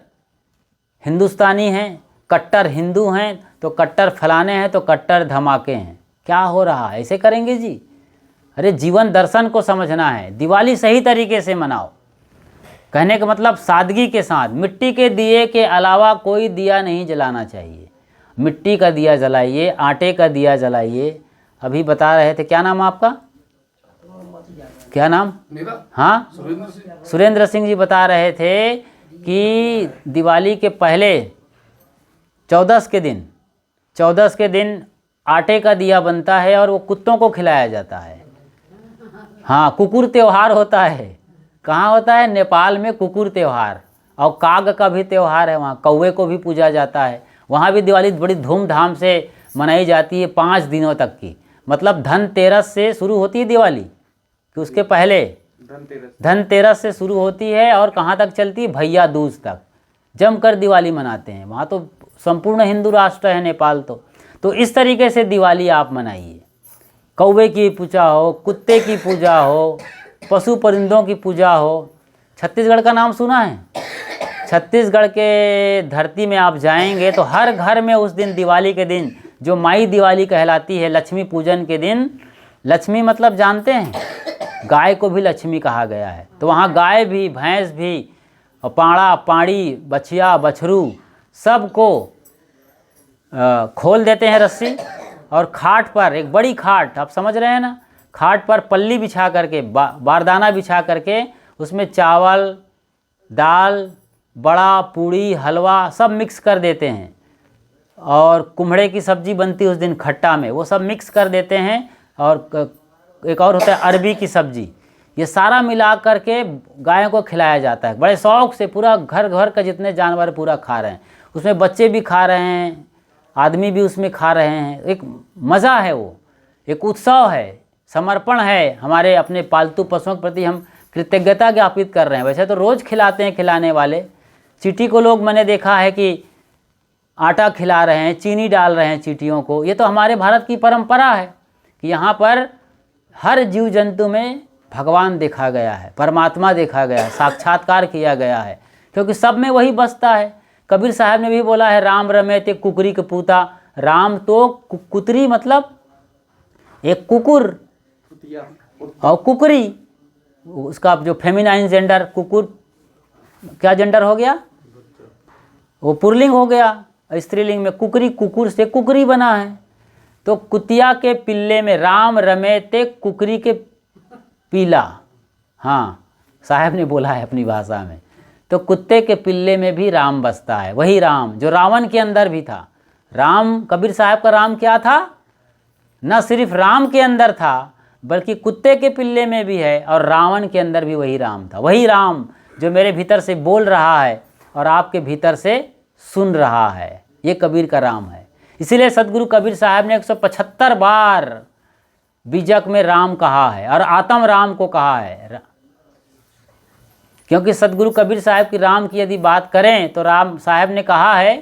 हिंदुस्तानी हैं, कट्टर हिंदू हैं, तो कट्टर फलाने हैं, तो कट्टर धमाके हैं। क्या हो रहा है? ऐसे करेंगे जी? अरे जीवन दर्शन को समझना है। दिवाली सही तरीके से मनाओ। कहने का मतलब सादगी के साथ, मिट्टी के दिए के अलावा कोई दिया नहीं जलाना चाहिए। मिट्टी का दिया जलाइए, आटे का दिया जलाइए। अभी बता रहे थे, क्या नाम आपका? क्या नाम? हाँ, सुरेंद्र सिंह जी बता रहे थे कि दिवाली के पहले 14 के दिन आटे का दिया बनता है और वो कुत्तों को खिलाया जाता है। हाँ, कुकुर त्यौहार होता है। कहाँ होता है? नेपाल में कुकुर त्यौहार। और काग का भी त्यौहार है, वहाँ कौवे को भी पूजा जाता है। वहाँ भी दिवाली बड़ी धूमधाम से मनाई जाती है, 5 दिनों तक की। मतलब धनतेरस से शुरू होती है दिवाली, कि उसके पहले धनतेरस से शुरू होती है और कहाँ तक चलती है, भैया दूज तक जमकर दिवाली मनाते हैं। वहाँ तो संपूर्ण हिंदू राष्ट्र है नेपाल तो इस तरीके से दिवाली आप मनाइए। कौवे की पूजा हो, कुत्ते की पूजा हो, पशु परिंदों की पूजा हो। छत्तीसगढ़ का नाम सुना है? छत्तीसगढ़ के धरती में आप जाएंगे तो हर घर में उस दिन, दिवाली के दिन, जो माई दिवाली कहलाती है, लक्ष्मी पूजन के दिन, लक्ष्मी मतलब जानते हैं, गाय को भी लक्ष्मी कहा गया है। तो वहाँ गाय भी, भैंस भी, पाड़ा, पाड़ी, बछिया, बछरू सबको खोल देते हैं रस्सी, और खाट पर, एक बड़ी खाट, आप समझ रहे हैं ना, खाट पर पल्ली बिछा करके, बारदाना बिछा करके उसमें चावल, दाल, बड़ा, पूड़ी, हलवा सब मिक्स कर देते हैं, और कुम्हड़े की सब्जी बनती है उस दिन खट्टा में, वो सब मिक्स कर देते हैं, और एक और होता है अरबी की सब्जी। ये सारा मिला करके गायों को खिलाया जाता है बड़े शौक़ से। पूरा घर घर का जितने जानवर पूरा खा रहे हैं, उसमें बच्चे भी खा रहे हैं, आदमी भी उसमें खा रहे हैं। एक मज़ा है, वो एक उत्सव है, समर्पण है हमारे अपने पालतू पशुओं के प्रति। हम कृतज्ञता ज्ञापित कर रहे हैं। वैसे तो रोज़ खिलाते हैं खिलाने वाले। चींटी को लोग, मैंने देखा है कि आटा खिला रहे हैं, चीनी डाल रहे हैं चींटियों को। ये तो हमारे भारत की परंपरा है कि यहाँ पर हर जीव जंतु में भगवान देखा गया है, परमात्मा देखा गया है, साक्षात्कार किया गया है, क्योंकि सब में वही बसता है। कबीर साहब ने भी बोला है, राम रमे ते कुकरी के पूता। राम तो कुतरी मतलब एक कुकुर, और कुकरी उसका जो फेमिनाइन जेंडर, कुकुर क्या जेंडर हो गया, वो पुरलिंग हो गया, स्त्रीलिंग में कुकरी, कुकुर से कुकरी बना है। तो कुतिया के पिल्ले में राम रमे ते कुकरी के पीला, हाँ साहब ने बोला है अपनी भाषा में। तो कुत्ते के पिल्ले में भी राम बसता है, वही राम जो रावण के अंदर भी था। राम, कबीर साहब का राम क्या था, न सिर्फ राम के अंदर था बल्कि कुत्ते के पिल्ले में भी है, और रावण के अंदर भी वही राम था। वही राम जो मेरे भीतर से बोल रहा है और आपके भीतर से सुन रहा है, ये कबीर का राम है। इसीलिए सदगुरु कबीर साहब ने 175 बार बीजक में राम कहा है और आत्म राम को कहा है। क्योंकि सदगुरु कबीर साहब की राम की यदि बात करें तो राम साहब ने कहा है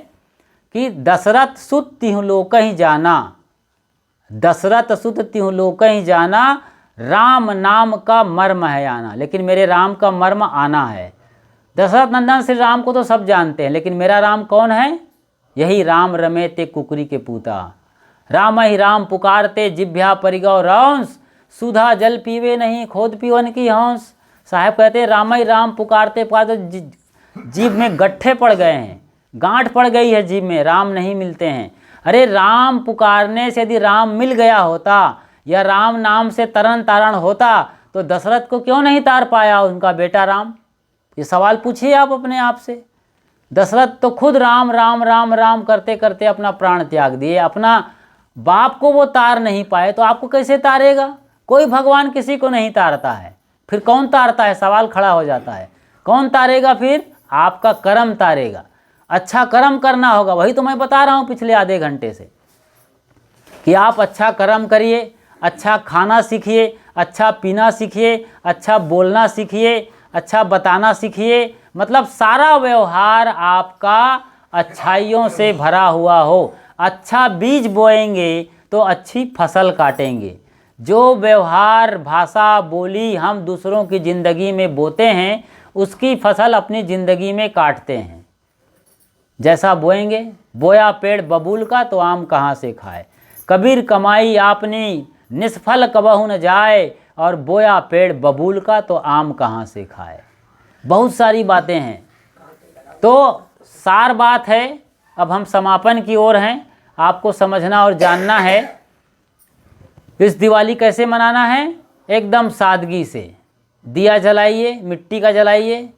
कि दशरथ सुत तिहु लोक ही जाना, दशरथ सुत तिहु लोक ही जाना, राम नाम का मर्म है आना। लेकिन मेरे राम का मर्म आना है। दशरथ नंदन श्री राम को तो सब जानते हैं, लेकिन मेरा राम कौन है? यही राम रमे ते कुकरी के पूता। राम ही राम पुकारते जिभ्या परिगौ रंस, सुधा जल पीवे नहीं खोद पीवन की हंस। साहब कहते हैं राम ही राम पुकारते पुकारते जीभ में गट्ठे पड़ गए हैं, गांठ पड़ गई है जीभ में, राम नहीं मिलते हैं। अरे राम पुकारने से यदि राम मिल गया होता या राम नाम से तरन तारण होता तो दशरथ को क्यों नहीं तार पाया उनका बेटा राम? ये सवाल पूछिए आप अपने आप से। दशरथ तो खुद राम राम राम राम करते करते अपना प्राण त्याग दिए, अपना बाप को वो तार नहीं पाए तो आपको कैसे तारेगा? कोई भगवान किसी को नहीं तारता है, फिर कौन तारता है? सवाल खड़ा हो जाता है, कौन तारेगा? फिर आपका कर्म तारेगा। अच्छा कर्म करना होगा, वही तो मैं बता रहा हूँ पिछले आधे घंटे से कि आप अच्छा कर्म करिए, अच्छा खाना सीखिए, अच्छा पीना सीखिए, अच्छा बोलना सीखिए, अच्छा बताना सीखिए। मतलब सारा व्यवहार आपका अच्छाइयों से भरा हुआ हो। अच्छा बीज बोएंगे तो अच्छी फसल काटेंगे। जो व्यवहार, भाषा, बोली हम दूसरों की ज़िंदगी में बोते हैं उसकी फसल अपनी ज़िंदगी में काटते हैं। जैसा बोएंगे, बोया पेड़ बबूल का तो आम कहाँ से खाए। कबीर कमाई आपनी निष्फल कबहु न जाए, और बोया पेड़ बबूल का तो आम कहाँ से खाए। बहुत सारी बातें हैं, तो सार बात है। अब हम समापन की ओर हैं। आपको समझना और जानना है इस दिवाली कैसे मनाना है। एकदम सादगी से दिया जलाइए, मिट्टी का जलाइए।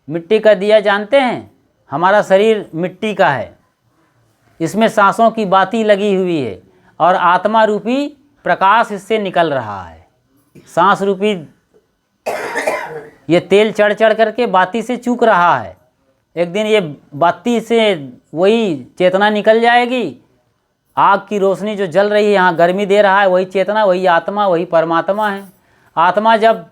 मिट्टी का दिया जानते हैं, हमारा शरीर मिट्टी का है, इसमें सांसों की बाती लगी हुई है और आत्मा रूपी प्रकाश इससे निकल रहा है। सांस रूपी ये तेल चढ़ चढ़ करके बाती से चूक रहा है। एक दिन ये बाती से वही चेतना निकल जाएगी। आग की रोशनी जो जल रही है, यहाँ गर्मी दे रहा है, वही चेतना, वही आत्मा, वही परमात्मा है। आत्मा जब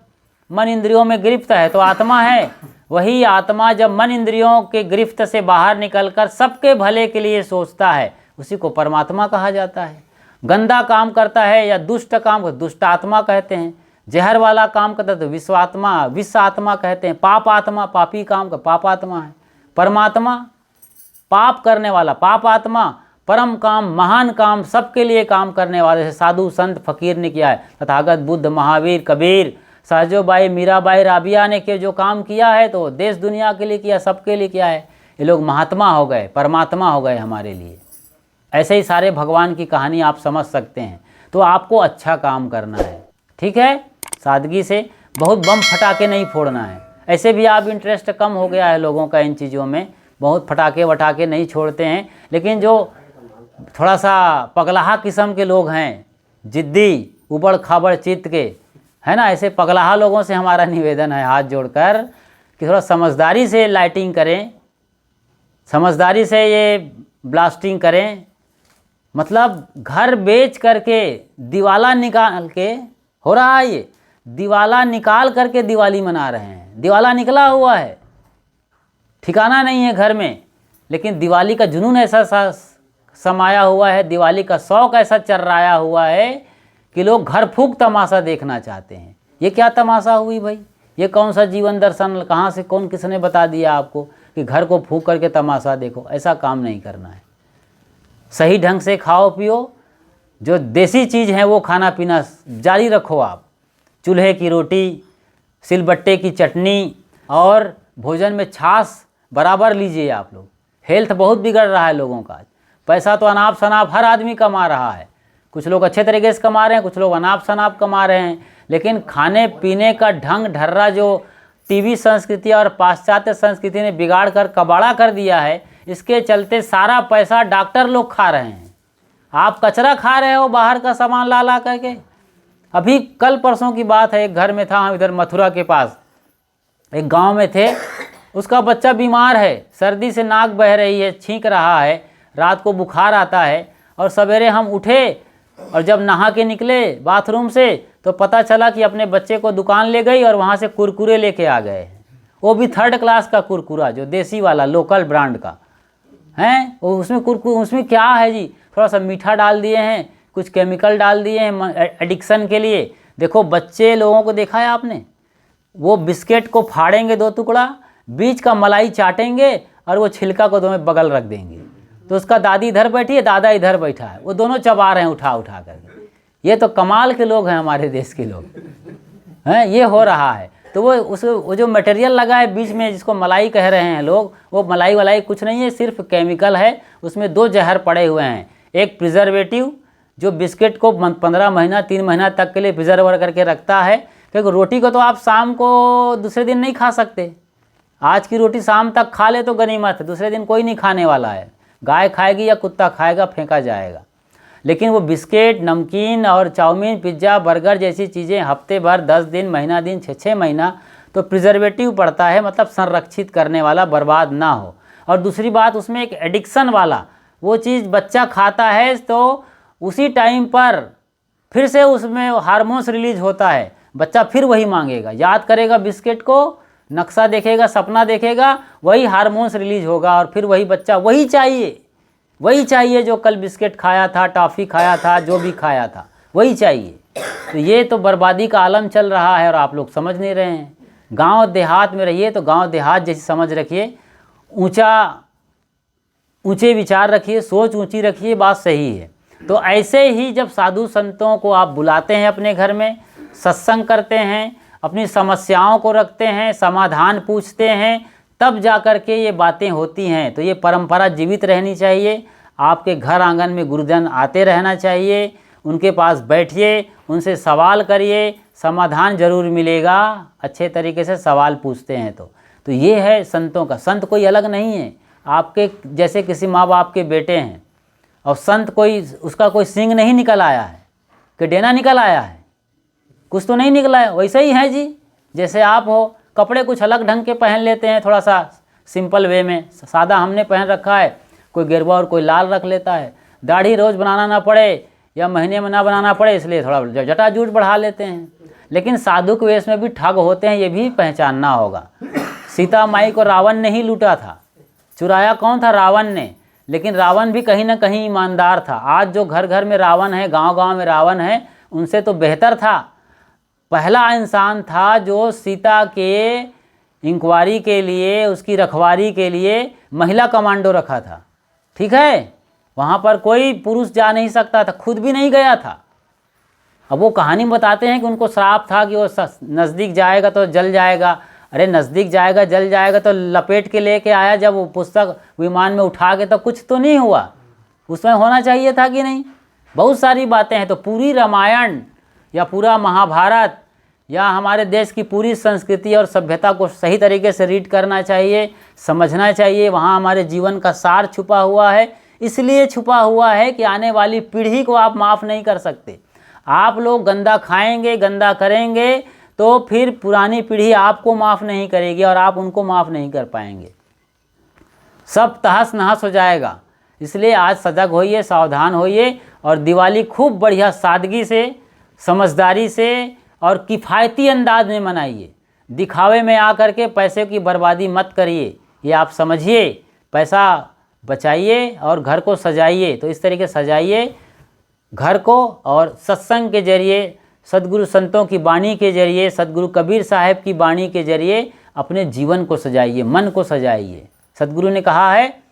मन इंद्रियों में गिरफ्त है तो आत्मा है, वही आत्मा जब मन इंद्रियों के गिरफ्त से बाहर निकलकर सबके भले के लिए सोचता है, उसी को परमात्मा कहा जाता है। गंदा काम करता है या दुष्ट काम को दुष्ट आत्मा कहते हैं, जहर वाला काम करता है तो विश्वात्मा विश्व आत्मा कहते हैं, पाप आत्मा पापी काम का पाप आत्मा है। परमात्मा पाप करने वाला पाप आत्मा, परम काम महान काम सबके लिए काम करने वाले, जैसे साधु संत फकीर ने किया है, तथागत बुद्ध महावीर कबीर सहजोबाई मीराबाई राबिया ने के जो काम किया है तो देश दुनिया के लिए किया, सबके लिए किया है। ये लोग महात्मा हो गए, परमात्मा हो गए हमारे लिए। ऐसे ही सारे भगवान की कहानी आप समझ सकते हैं। तो आपको अच्छा काम करना है, ठीक है, सादगी से, बहुत बम फटाके नहीं फोड़ना है। ऐसे भी आप इंटरेस्ट कम हो गया है लोगों का इन चीज़ों में, बहुत फटाके वटाके नहीं छोड़ते हैं। लेकिन जो थोड़ा सा पगलाहा किस्म के लोग हैं, जिद्दी उबड़ खाबड़ चित्त के, है ना, ऐसे पगलाहा लोगों से हमारा निवेदन है हाथ जोड़कर कि थोड़ा समझदारी से लाइटिंग करें, समझदारी से ये ब्लास्टिंग करें। मतलब घर बेच करके दिवाला निकाल के हो रहा है, ये दिवाला निकाल करके दिवाली मना रहे हैं। दिवाला निकला हुआ है, ठिकाना नहीं है घर में, लेकिन दिवाली का जुनून ऐसा समाया हुआ है, दिवाली का शौक़ ऐसा चर्राया हुआ है कि लोग घर फूंक तमाशा देखना चाहते हैं। ये क्या तमाशा हुई भाई? ये कौन सा जीवन दर्शन, कहाँ से कौन किसने बता दिया आपको कि घर को फूंक करके तमाशा देखो? ऐसा काम नहीं करना है। सही ढंग से खाओ पियो, जो देसी चीज़ है वो खाना पीना जारी रखो आप। चूल्हे की रोटी, सिलबट्टे की चटनी और भोजन में छाछ बराबर लीजिए आप लोग। हेल्थ बहुत बिगड़ रहा है लोगों का। पैसा तो अनाप शनाप हर आदमी कमा रहा है, कुछ लोग अच्छे तरीके से कमा रहे हैं, कुछ लोग अनाप शनाप कमा रहे हैं, लेकिन खाने पीने का ढंग ढर्रा जो टीवी संस्कृति और पाश्चात्य संस्कृति ने बिगाड़ कर कबाड़ा कर दिया है, इसके चलते सारा पैसा डॉक्टर लोग खा रहे हैं। आप कचरा खा रहे हो बाहर का सामान ला ला करके। अभी कल परसों की बात है, एक घर में था, हम इधर मथुरा के पास एक गांव में थे, उसका बच्चा बीमार है, सर्दी से नाक बह रही है, छींक रहा है, रात को बुखार आता है। और सवेरे हम उठे और जब नहा के निकले बाथरूम से तो पता चला कि अपने बच्चे को दुकान ले गई और वहाँ से कुरकुरे लेके आ गए, वो भी 3rd क्लास का कुरकुरा, जो देसी वाला लोकल ब्रांड का है। उसमें क्या है जी, थोड़ा सा मीठा डाल दिए हैं, कुछ केमिकल डाल दिए हैं एडिक्शन के लिए। देखो बच्चे लोगों को देखा है आपने, वो बिस्किट को फाड़ेंगे 2 टुकड़ा, बीच का मलाई चाटेंगे और वो छिलका को दोनों बगल रख देंगे। तो उसका दादी इधर बैठी है, दादा इधर बैठा है, वो दोनों चबा रहे हैं उठा उठा करके। ये तो कमाल के लोग हैं हमारे देश के लोग हैं, ये हो रहा है। तो वो जो मटेरियल लगा है बीच में, जिसको मलाई कह रहे हैं लोग, वो मलाई वलाई कुछ नहीं है, सिर्फ केमिकल है। उसमें 2 जहर पड़े हुए हैं, एक प्रिजर्वेटिव जो बिस्किट को 15 महीना 3 महीना तक के लिए प्रिजर्व करके रखता है, क्योंकि रोटी को तो आप शाम को दूसरे दिन नहीं खा सकते। आज की रोटी शाम तक खा ले तो गनीमत है, दूसरे दिन कोई नहीं खाने वाला है, गाय खाएगी या कुत्ता खाएगा, फेंका जाएगा। लेकिन वो बिस्किट, नमकीन और चाउमीन, पिज्ज़ा, बर्गर जैसी चीज़ें हफ्ते भर, 10 दिन, महीना दिन, 6-6 महीना तो प्रिजर्वेटिव पड़ता है, मतलब संरक्षित करने वाला, बर्बाद ना हो। और दूसरी बात, उसमें एक एडिक्शन वाला वो चीज़ बच्चा खाता है तो उसी टाइम पर फिर से उसमें हार्मोन्स रिलीज होता है, बच्चा फिर वही मांगेगा, याद करेगा बिस्किट को, नक्शा देखेगा, सपना देखेगा, वही हार्मोन्स रिलीज होगा और फिर वही बच्चा वही चाहिए जो कल बिस्किट खाया था, टॉफ़ी खाया था, जो भी खाया था वही चाहिए। तो ये तो बर्बादी का आलम चल रहा है और आप लोग समझ नहीं रहे हैं। गांव देहात में रहिए तो गांव देहात जैसी समझ रखिए, ऊंचे विचार रखिए, सोच ऊंची रखिए, बात सही है। तो ऐसे ही जब साधु संतों को आप बुलाते हैं अपने घर में, सत्संग करते हैं, अपनी समस्याओं को रखते हैं, समाधान पूछते हैं, तब जा कर के ये बातें होती हैं। तो ये परंपरा जीवित रहनी चाहिए। आपके घर आंगन में गुरुजन आते रहना चाहिए, उनके पास बैठिए, उनसे सवाल करिए, समाधान जरूर मिलेगा, अच्छे तरीके से सवाल पूछते हैं तो ये है संतों का। संत कोई अलग नहीं है, आपके जैसे किसी माँ बाप के बेटे हैं, और संत कोई उसका कोई सींग नहीं निकल आया है कि डेना निकल आया है, कुछ तो नहीं निकला है, वैसे ही है जी जैसे आप हो। कपड़े कुछ अलग ढंग के पहन लेते हैं, थोड़ा सा सिंपल वे में, सादा हमने पहन रखा है, कोई गेरुआ और कोई लाल रख लेता है। दाढ़ी रोज़ बनाना ना पड़े या महीने में ना बनाना पड़े, इसलिए थोड़ा जटा जूट बढ़ा लेते हैं। लेकिन साधु के वेश में भी ठग होते हैं, ये भी पहचानना होगा। सीता माई को रावण ने ही लूटा था, चुराया कौन था? रावण ने। लेकिन रावण भी कहीं ना कहीं ईमानदार था। आज जो घर घर में रावण है, गांव गांव में रावण है, उनसे तो बेहतर था। पहला इंसान था जो सीता के इंक्वायरी के लिए, उसकी रखवारी के लिए महिला कमांडो रखा था। ठीक है, वहाँ पर कोई पुरुष जा नहीं सकता था, खुद भी नहीं गया था। अब वो कहानी बताते हैं कि उनको श्राप था कि वो नज़दीक जाएगा तो जल जाएगा। अरे नज़दीक जाएगा जल जाएगा तो लपेट के लेके आया, जब वो पुस्तक विमान में उठा के, तो कुछ तो नहीं हुआ। उसमें होना चाहिए था कि नहीं? बहुत सारी बातें हैं। तो पूरी रामायण या पूरा महाभारत या हमारे देश की पूरी संस्कृति और सभ्यता को सही तरीके से रीड करना चाहिए, समझना चाहिए। वहाँ हमारे जीवन का सार छुपा हुआ है। इसलिए छुपा हुआ है कि आने वाली पीढ़ी को आप माफ़ नहीं कर सकते। आप लोग गंदा खाएंगे, गंदा करेंगे, तो फिर पुरानी पीढ़ी आपको माफ़ नहीं करेगी और आप उनको माफ़ नहीं कर पाएंगे। सब तहस नहस हो जाएगा। इसलिए आज सजग होइए, सावधान होइए और दिवाली खूब बढ़िया सादगी से, समझदारी से और किफ़ायती अंदाज में मनाइए। दिखावे में आकर के पैसे की बर्बादी मत करिए, ये आप समझिए। पैसा बचाइए और घर को सजाइए। तो इस तरीके सजाइए घर को, और सत्संग के जरिए, सदगुरु संतों की वाणी के जरिए, सदगुरु कबीर साहब की वाणी के जरिए अपने जीवन को सजाइए, मन को सजाइए। सदगुरु ने कहा है,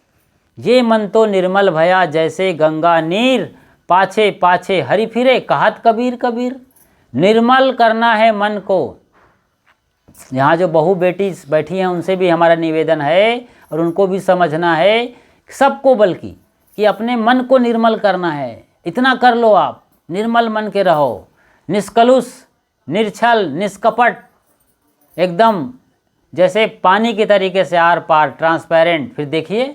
ये मन तो निर्मल भया जैसे गंगा नीर, पाछे पाछे हरि फिरे कहत कबीर कबीर। निर्मल करना है मन को। यहाँ जो बहू बेटी बैठी हैं उनसे भी हमारा निवेदन है और उनको भी समझना है, सबको, बल्कि कि अपने मन को निर्मल करना है। इतना कर लो आप, निर्मल मन के रहो, निष्कलुष, निर्छल, निष्कपट, एकदम जैसे पानी के तरीके से आर पार, ट्रांसपेरेंट। फिर देखिए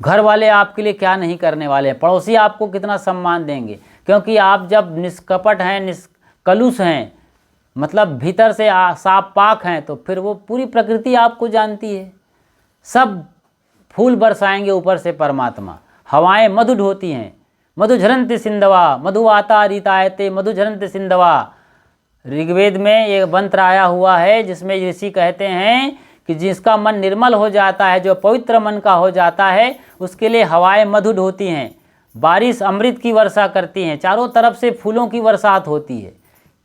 घर वाले आपके लिए क्या नहीं करने वाले हैं, पड़ोसी आपको कितना सम्मान देंगे। क्योंकि आप जब निष्कपट हैं, निष्कलुष हैं, मतलब भीतर से साफ पाक हैं, तो फिर वो पूरी प्रकृति आपको जानती है। सब फूल बरसाएंगे ऊपर से परमात्मा। हवाएं मधुर होती हैं, मधु झरंति सिंधवा, मधुवाता रीतायते मधु झरंति सिंधवा। ऋग्वेद में ये मंत्र आया हुआ है जिसमें ऋषि कहते हैं कि जिसका मन निर्मल हो जाता है, जो पवित्र मन का हो जाता है, उसके लिए हवाएं मधुर होती हैं, बारिश अमृत की वर्षा करती हैं, चारों तरफ से फूलों की बरसात होती है।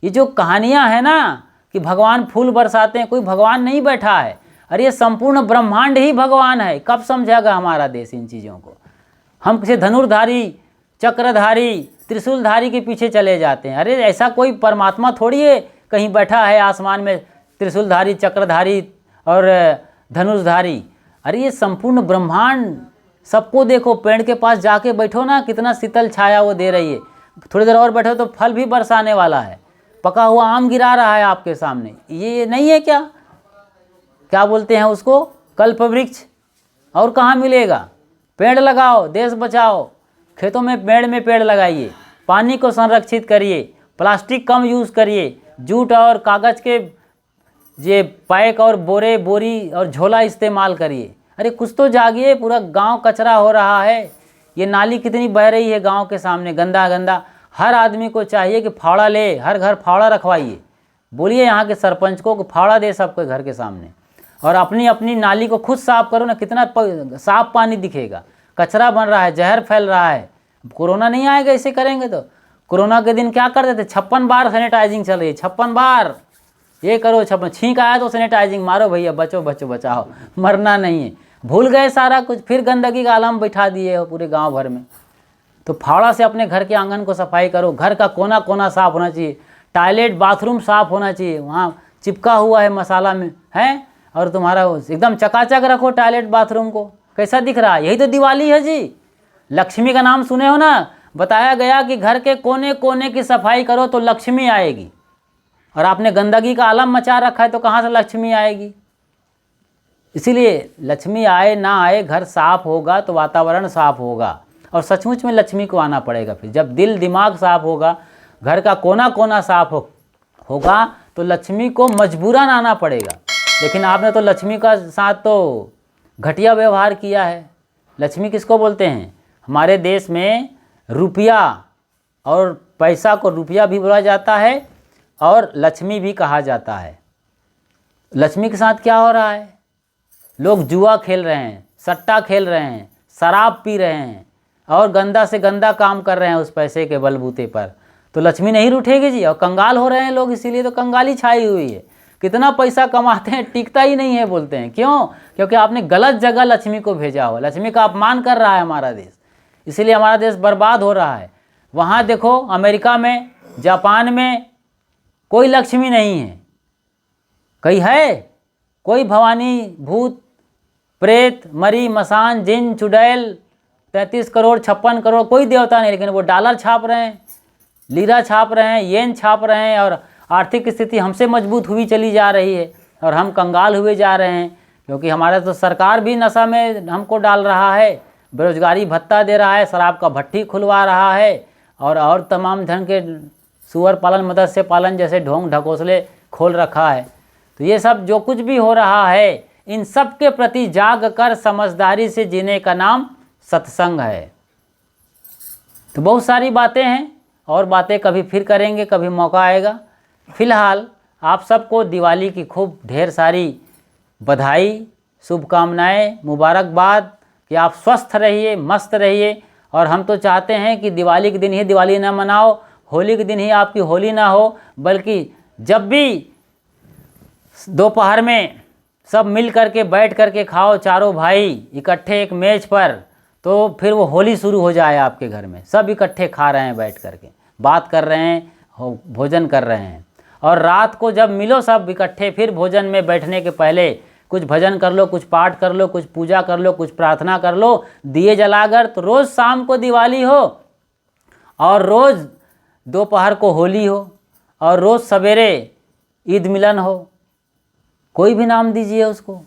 ये जो कहानियाँ हैं ना कि भगवान फूल बरसाते हैं, कोई भगवान नहीं बैठा है। अरे ये संपूर्ण ब्रह्मांड ही भगवान है। कब समझेगा हमारा देश इन चीज़ों को? हम किसी धनुर्धारी, चक्रधारी, त्रिशूलधारी के पीछे चले जाते हैं। अरे ऐसा कोई परमात्मा थोड़ी है कहीं बैठा है आसमान में, त्रिशूलधारी, चक्रधारी और धनुषधारी। अरे ये संपूर्ण ब्रह्मांड, सबको देखो। पेड़ के पास जाके बैठो ना, कितना शीतल छाया वो दे रही है। थोड़ी देर और बैठो तो फल भी बरसाने वाला है, पका हुआ आम गिरा रहा है आपके सामने। ये नहीं है क्या? क्या बोलते हैं उसको? कल्प वृक्ष। और कहाँ मिलेगा? पेड़ लगाओ, देश बचाओ। खेतों में पेड़ लगाइए, पानी को संरक्षित करिए, प्लास्टिक कम यूज़ करिए, जूट और कागज़ के ये पैक और बोरे, बोरी और झोला इस्तेमाल करिए। अरे कुछ तो जागिए, पूरा गांव कचरा हो रहा है। ये नाली कितनी बह रही है गांव के सामने, गंदा गंदा। हर आदमी को चाहिए कि फावड़ा ले, हर घर फावड़ा रखवाइए। बोलिए यहाँ के सरपंच को कि फावड़ा दे सबके घर के सामने, और अपनी अपनी नाली को खुद साफ करो ना, कितना साफ पानी दिखेगा। कचरा बन रहा है, जहर फैल रहा है। कोरोना नहीं आएगा ऐसे करेंगे तो। कोरोना के दिन क्या करते थे? 56 बार सैनिटाइजिंग चल रही है, 56 बार। ये करो 56, छींक आया तो सैनिटाइजिंग मारो भैया, बचो बचो बचाओ, मरना नहीं है। भूल गए सारा कुछ, फिर गंदगी का आलम बैठा दिए हो पूरे गांव भर में। तो फावड़ा से अपने घर के आंगन को सफाई करो। घर का कोना कोना साफ होना चाहिए, टॉयलेट बाथरूम साफ होना चाहिए। वहाँ चिपका हुआ है मसाला में है, और तुम्हारा एकदम चकाचक रखो टॉयलेट बाथरूम को। कैसा दिख रहा है? यही तो दिवाली है जी। लक्ष्मी का नाम सुने हो ना? बताया गया कि घर के कोने कोने की सफाई करो तो लक्ष्मी आएगी, और आपने गंदगी का आलम मचा रखा है तो कहाँ से लक्ष्मी आएगी? इसीलिए लक्ष्मी आए ना आए, घर साफ होगा तो वातावरण साफ होगा, और सचमुच में लक्ष्मी को आना पड़ेगा। फिर जब दिल दिमाग साफ होगा, घर का कोना कोना साफ होगा, तो लक्ष्मी को मजबूरन आना पड़ेगा। लेकिन आपने तो लक्ष्मी का साथ तो घटिया व्यवहार किया है। लक्ष्मी किसको बोलते हैं? हमारे देश में रुपया और पैसा को रुपया भी बोला जाता है, और लक्ष्मी भी कहा जाता है। लक्ष्मी के साथ क्या हो रहा है? लोग जुआ खेल रहे हैं, सट्टा खेल रहे हैं, शराब पी रहे हैं और गंदा से गंदा काम कर रहे हैं उस पैसे के बलबूते पर, तो लक्ष्मी नहीं रूठेगी जी। और कंगाल हो रहे हैं लोग, इसीलिए तो कंगाली छाई हुई है। कितना पैसा कमाते हैं, टिकता ही नहीं है बोलते हैं। क्यों? क्योंकि आपने गलत जगह लक्ष्मी को भेजा हो। लक्ष्मी का अपमान कर रहा है हमारा देश, इसीलिए हमारा देश बर्बाद हो रहा है। वहाँ देखो अमेरिका में, जापान में कोई लक्ष्मी नहीं है। कहीं है? कोई भवानी, भूत, प्रेत, मरी, मसान, जिन, चुड़ैल, 33 करोड़ 56 करोड़ कोई देवता नहीं, लेकिन वो डॉलर छाप रहे हैं, लीरा छाप रहे हैं, येन छाप रहे हैं, और आर्थिक स्थिति हमसे मजबूत हुई चली जा रही है और हम कंगाल हुए जा रहे हैं। क्योंकि हमारा तो सरकार भी नशा में हमको डाल रहा है, बेरोजगारी भत्ता दे रहा है, शराब का भट्टी खुलवा रहा है और तमाम ढंग के सुअर पालन, मत्स्य पालन जैसे ढोंग ढकोसले खोल रखा है। तो ये सब जो कुछ भी हो रहा है, इन सब के प्रति जाग कर समझदारी से जीने का नाम सत्संग है। तो बहुत सारी बातें हैं और बातें कभी फिर करेंगे, कभी मौका आएगा। फिलहाल आप सबको दिवाली की खूब ढेर सारी बधाई, शुभकामनाएं, मुबारकबाद कि आप स्वस्थ रहिए, मस्त रहिए। और हम तो चाहते हैं कि दिवाली के दिन ही दिवाली ना मनाओ, होली के दिन ही आपकी होली ना हो, बल्कि जब भी दोपहर में सब मिल करके बैठ करके खाओ, चारों भाई इकट्ठे एक मेज पर, तो फिर वो होली शुरू हो जाए आपके घर में। सब इकट्ठे खा रहे हैं, बैठ करके बात कर रहे हैं, भोजन कर रहे हैं। और रात को जब मिलो सब इकट्ठे, फिर भोजन में बैठने के पहले कुछ भजन कर लो, कुछ पाठ कर लो, कुछ पूजा कर लो, कुछ प्रार्थना कर लो, दिए जलाकर। तो रोज़ शाम को दिवाली हो और रोज़ दोपहर को होली हो और रोज़ सवेरे ईद मिलन हो। कोई भी नाम दीजिए उसको,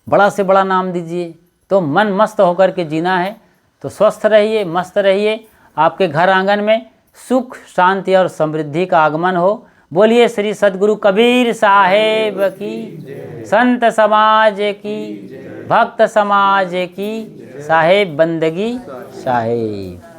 बड़ा से बड़ा नाम दीजिए। तो मन मस्त होकर के जीना है। तो स्वस्थ रहिए, मस्त रहिए। आपके घर आंगन में सुख, शांति और समृद्धि का आगमन हो। बोलिए श्री सद्गुरु कबीर साहेब की, संत समाज की, भक्त समाज की, साहेब बंदगी साहेब।